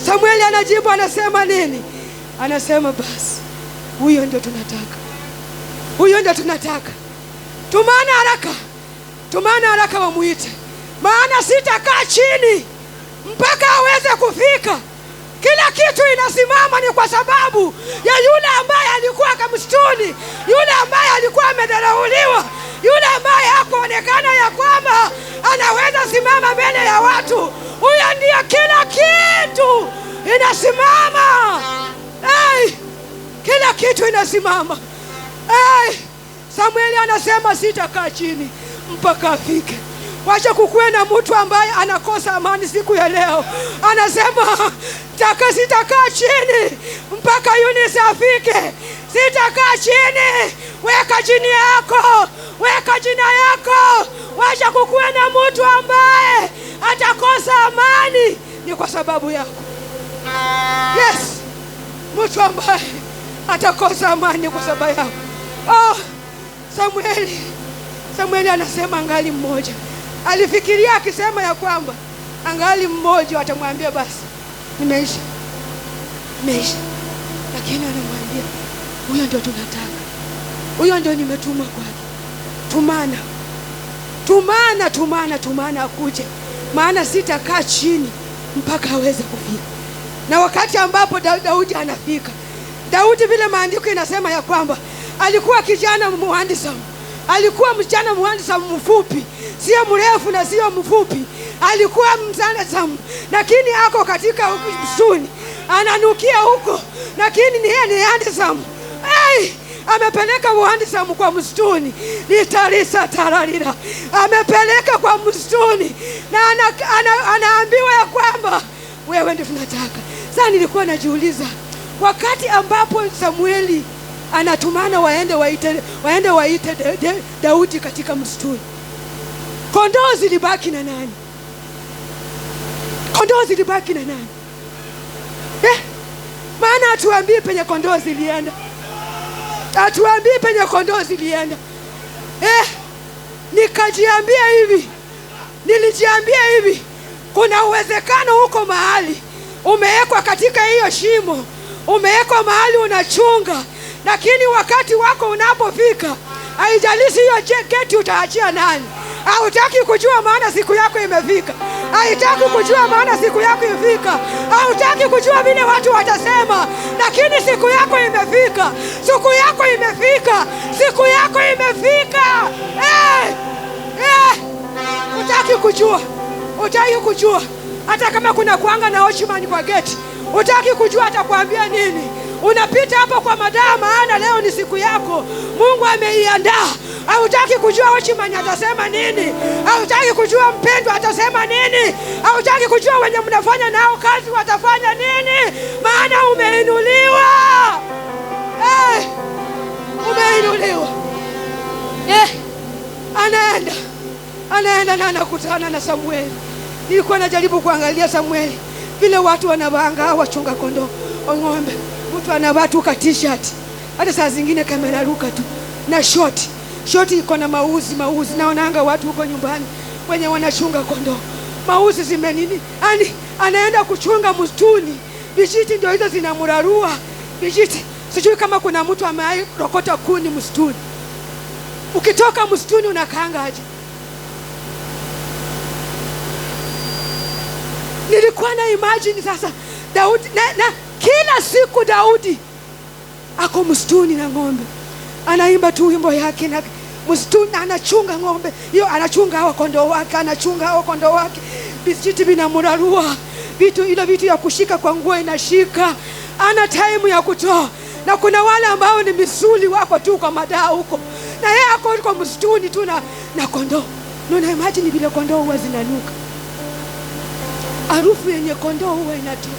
Samueli anajibu anasema nini? Anasema basi huyo ndio tunataka, huyo ndio tunataka. tumana haraka wamuite, maana sitakaa chini mpaka aweze kufika. Kila kitu inasimama ni kwa sababu ya yule ambaye alikuwa kamstuni, yule ambaye alikuwa amedharauliwa, yule ambaye hakuonekana ya kwamba anaweza simama mbele ya watu. Huyo ndiye kila kitu inasimama. Kila kitu inasimama. Samueli anasema sitakaa chini mpaka afike. Wacha kukuwe na mtu ambaye anakosa amani siku ya leo. Anasema sitakaa chini mpaka Eunice afike. Sitakaa chini. Weka jina yako, weka jina yako. Wacha kukuwe na mtu ambaye atakosa amani ni kwa sababu yako. Yes, mtu ambaye atakosa amani kwa sababu yako. Samueli anasema angali mmoja. Alifikiria akisema ya kwamba angali mmoja atamwambia basi nimeisha. Lakini anamwambia huyo ndio tunataka, huyo ndio nimetuma kwake. Tumana akuje, maana sitakaa chini mpaka aweze kufika. Na wakati ambapo Daudi anafika, Daudi vile maandiko inasema ya kwamba alikuwa kijana mhandisi, alikuwa msichana mhandisi mfupi, sio mrefu na sio mfupi, alikuwa mhandisi, lakini ako katika msuni ananukia huko, lakini ni yeye ni mhandisi. Amepeleka mhandisi kwa msituni, litarisa tararira, amepeleka kwa msituni na anaambiwa ya kwamba wewe ndio tunataka. Sasa nilikuwa najiuliza, wakati ambapo Samueli anatumana waende waite Daudi katika msituni, kondoo zilibaki na nani? Maana atuambii penye kondoo zilienda. Nilijiambia hivi, kuna uwezekano huko mahali umewekwa katika hiyo shimo, umewekwa mahali unachunga, lakini wakati wako unapofika, haijalishi hiyo geti utaachia nani. Hautaki kujua maana siku yako imefika. Haitaki kujua maana siku yako imefika. Hautaki kujua vile watu watasema, lakini siku yako imefika. Utaki kujua. Hata kama kuna kuanga na watchman kwa geti, utaki kujua atakwambia nini. Unapita hapo kwa madaa, maana leo ni siku yako, Mungu ameiandaa. Hautaki kujua watchman atasema nini. Hautaki kujua mpendwa atasema nini. Hautaki kujua wenye mnafanya nao kazi watafanya nini, maana umeinuliwa. Umeinuliwa. Anaenda na anakutana na Samueli. Nilikuwa najaribu kuangalia Samueli vile watu wanavanga wachunga kondoo ng'ombe. Mtu anavaa tu ka t-shirt, hata saa zingine kamera ruka tu na shoti iko na mauzi. Naonanga watu huko nyumbani wenye wanachunga kondoo, mauzi zimenini. Anaenda kuchunga msituni, vijiti ndio hizo zinamurarua vijiti. Sijui kama kuna mtu amerokota kuni msituni. Ukitoka msituni unakaanga aje? Nilikuwa na imagine sasa Daudi na kila siku Daudi ako msituni na ng'ombe, anaimba tu wimbo yake na msituni, anachunga ng'ombe hiyo, anachunga hao kondoo wake, vijiti vinamurarua, vitu ya kushika kwa nguo inashika, ana time ya kutoa. Na kuna wale ambao ni misuli wako tu kwa madaa huko, na yeye ako msituni tu na kondoo. Na imagine vile kondoo huwa zinanuka, harufu yenye kondoo huwa inatoka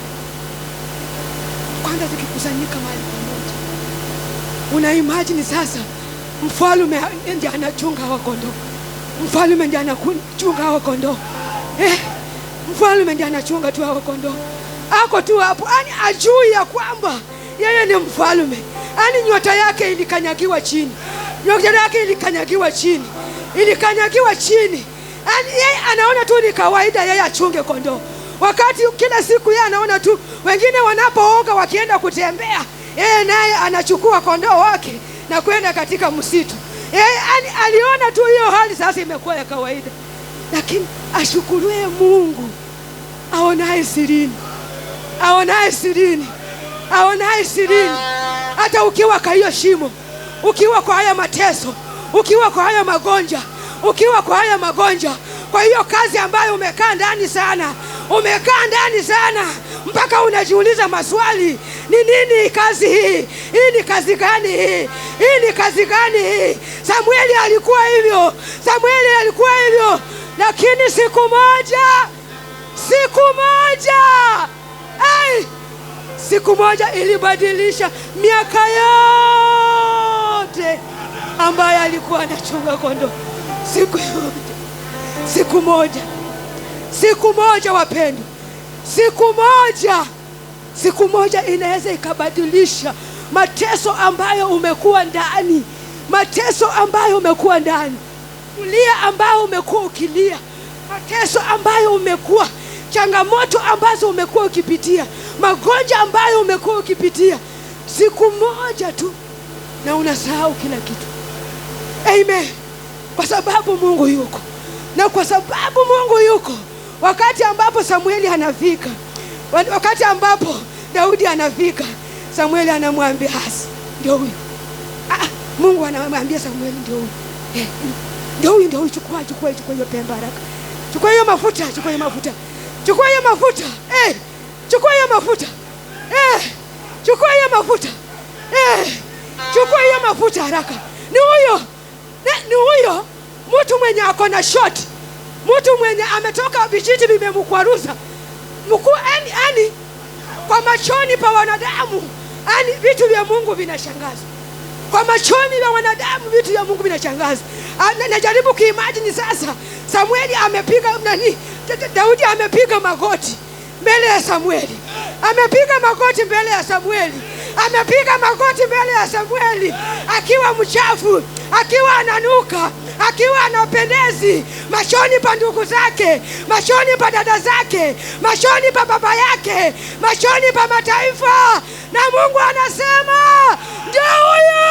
kwanza zikikusanyika mahali pamoja. Una imagine sasa mfalme ndiye anachunga hao kondoo. Mfalme ndiye anachunga hao kondoo. Mfalme ndiye anachunga tu hao kondoo. Ako tu hapo, ajui ya kwamba yeye ni mfalme. Nyota yake ilikanyagiwa chini. Ilikanyagiwa chini. Yeye anaona tu ni kawaida yeye achunge kondoo. Wakati kila siku yeye anaona tu wengine wanapooga wakienda kutembea, yeye naye anachukua kondoo wake na kwenda katika msitu. Aliona tu hiyo hali sasa imekuwa ya kawaida, lakini ashukuriwe Mungu aonaye sirini, aonaye sirini, aonaye sirini. Hata ukiwa kwa hiyo shimo, ukiwa kwa haya mateso, ukiwa kwa haya magonjwa, ukiwa kwa haya magonjwa, kwa hiyo kazi ambayo umekaa ndani sana, umekaa ndani sana mpaka unajiuliza maswali, ni nini kazi hii? Hii ni kazi gani hii? Hii ni kazi gani hii? Samueli alikuwa hivyo, Samueli alikuwa hivyo, lakini siku moja ilibadilisha miaka yote ambayo alikuwa anachunga kondoo. Siku moja wapendwa, siku moja inaweza ikabadilisha mateso ambayo umekuwa ndani, mateso ambayo umekuwa ndani, kulia ambao umekuwa ukilia, mateso ambayo umekuwa, changamoto ambazo umekuwa ukipitia, magonjwa ambayo umekuwa ukipitia, siku moja tu na unasahau kila kitu. Amen. Kwa sababu Mungu yuko, na kwa sababu Mungu yuko, wakati ambapo Samueli anafika, wakati ambapo Daudi anafika, Samueli anamwambia hasi, ndio huyu. Mungu anamwambia Samueli, ndio huyu. Ndio huyu, chukua hiyo pembe haraka. Chukua hiyo mafuta. Chukua hiyo mafuta. Chukua hiyo mafuta. Chukua hiyo mafuta haraka. Ni huyo mtu mwenye ako na short. Mtu mwenye ametoka vijiji vimemkwaruza. Ani kwa machoni pa wanadamu, ani vitu vya Mungu vinashangaza. Kwa machoni ya wanadamu vitu vya Mungu vinashangaza. Najaribu kuimagine sasa, Samueli amepiga Daudi amepiga magoti mbele ya Samueli. Amepiga magoti mbele ya Samueli. Amepiga magoti mbele ya Samueli, akiwa mchafu, akiwa ananuka, akiwa anapendezi machoni pa ndugu zake, machoni pa dada zake, machoni pa baba yake, machoni pa mataifa. Na Mungu anasema, ndio huyo.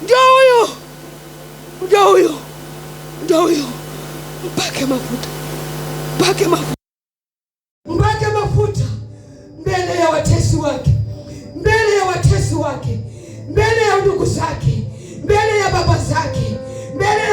Ndio huyo. Mpake mafuta mbele ya watesi wake, mbele ya ndugu zake, mbele ya baba zake, mbele ya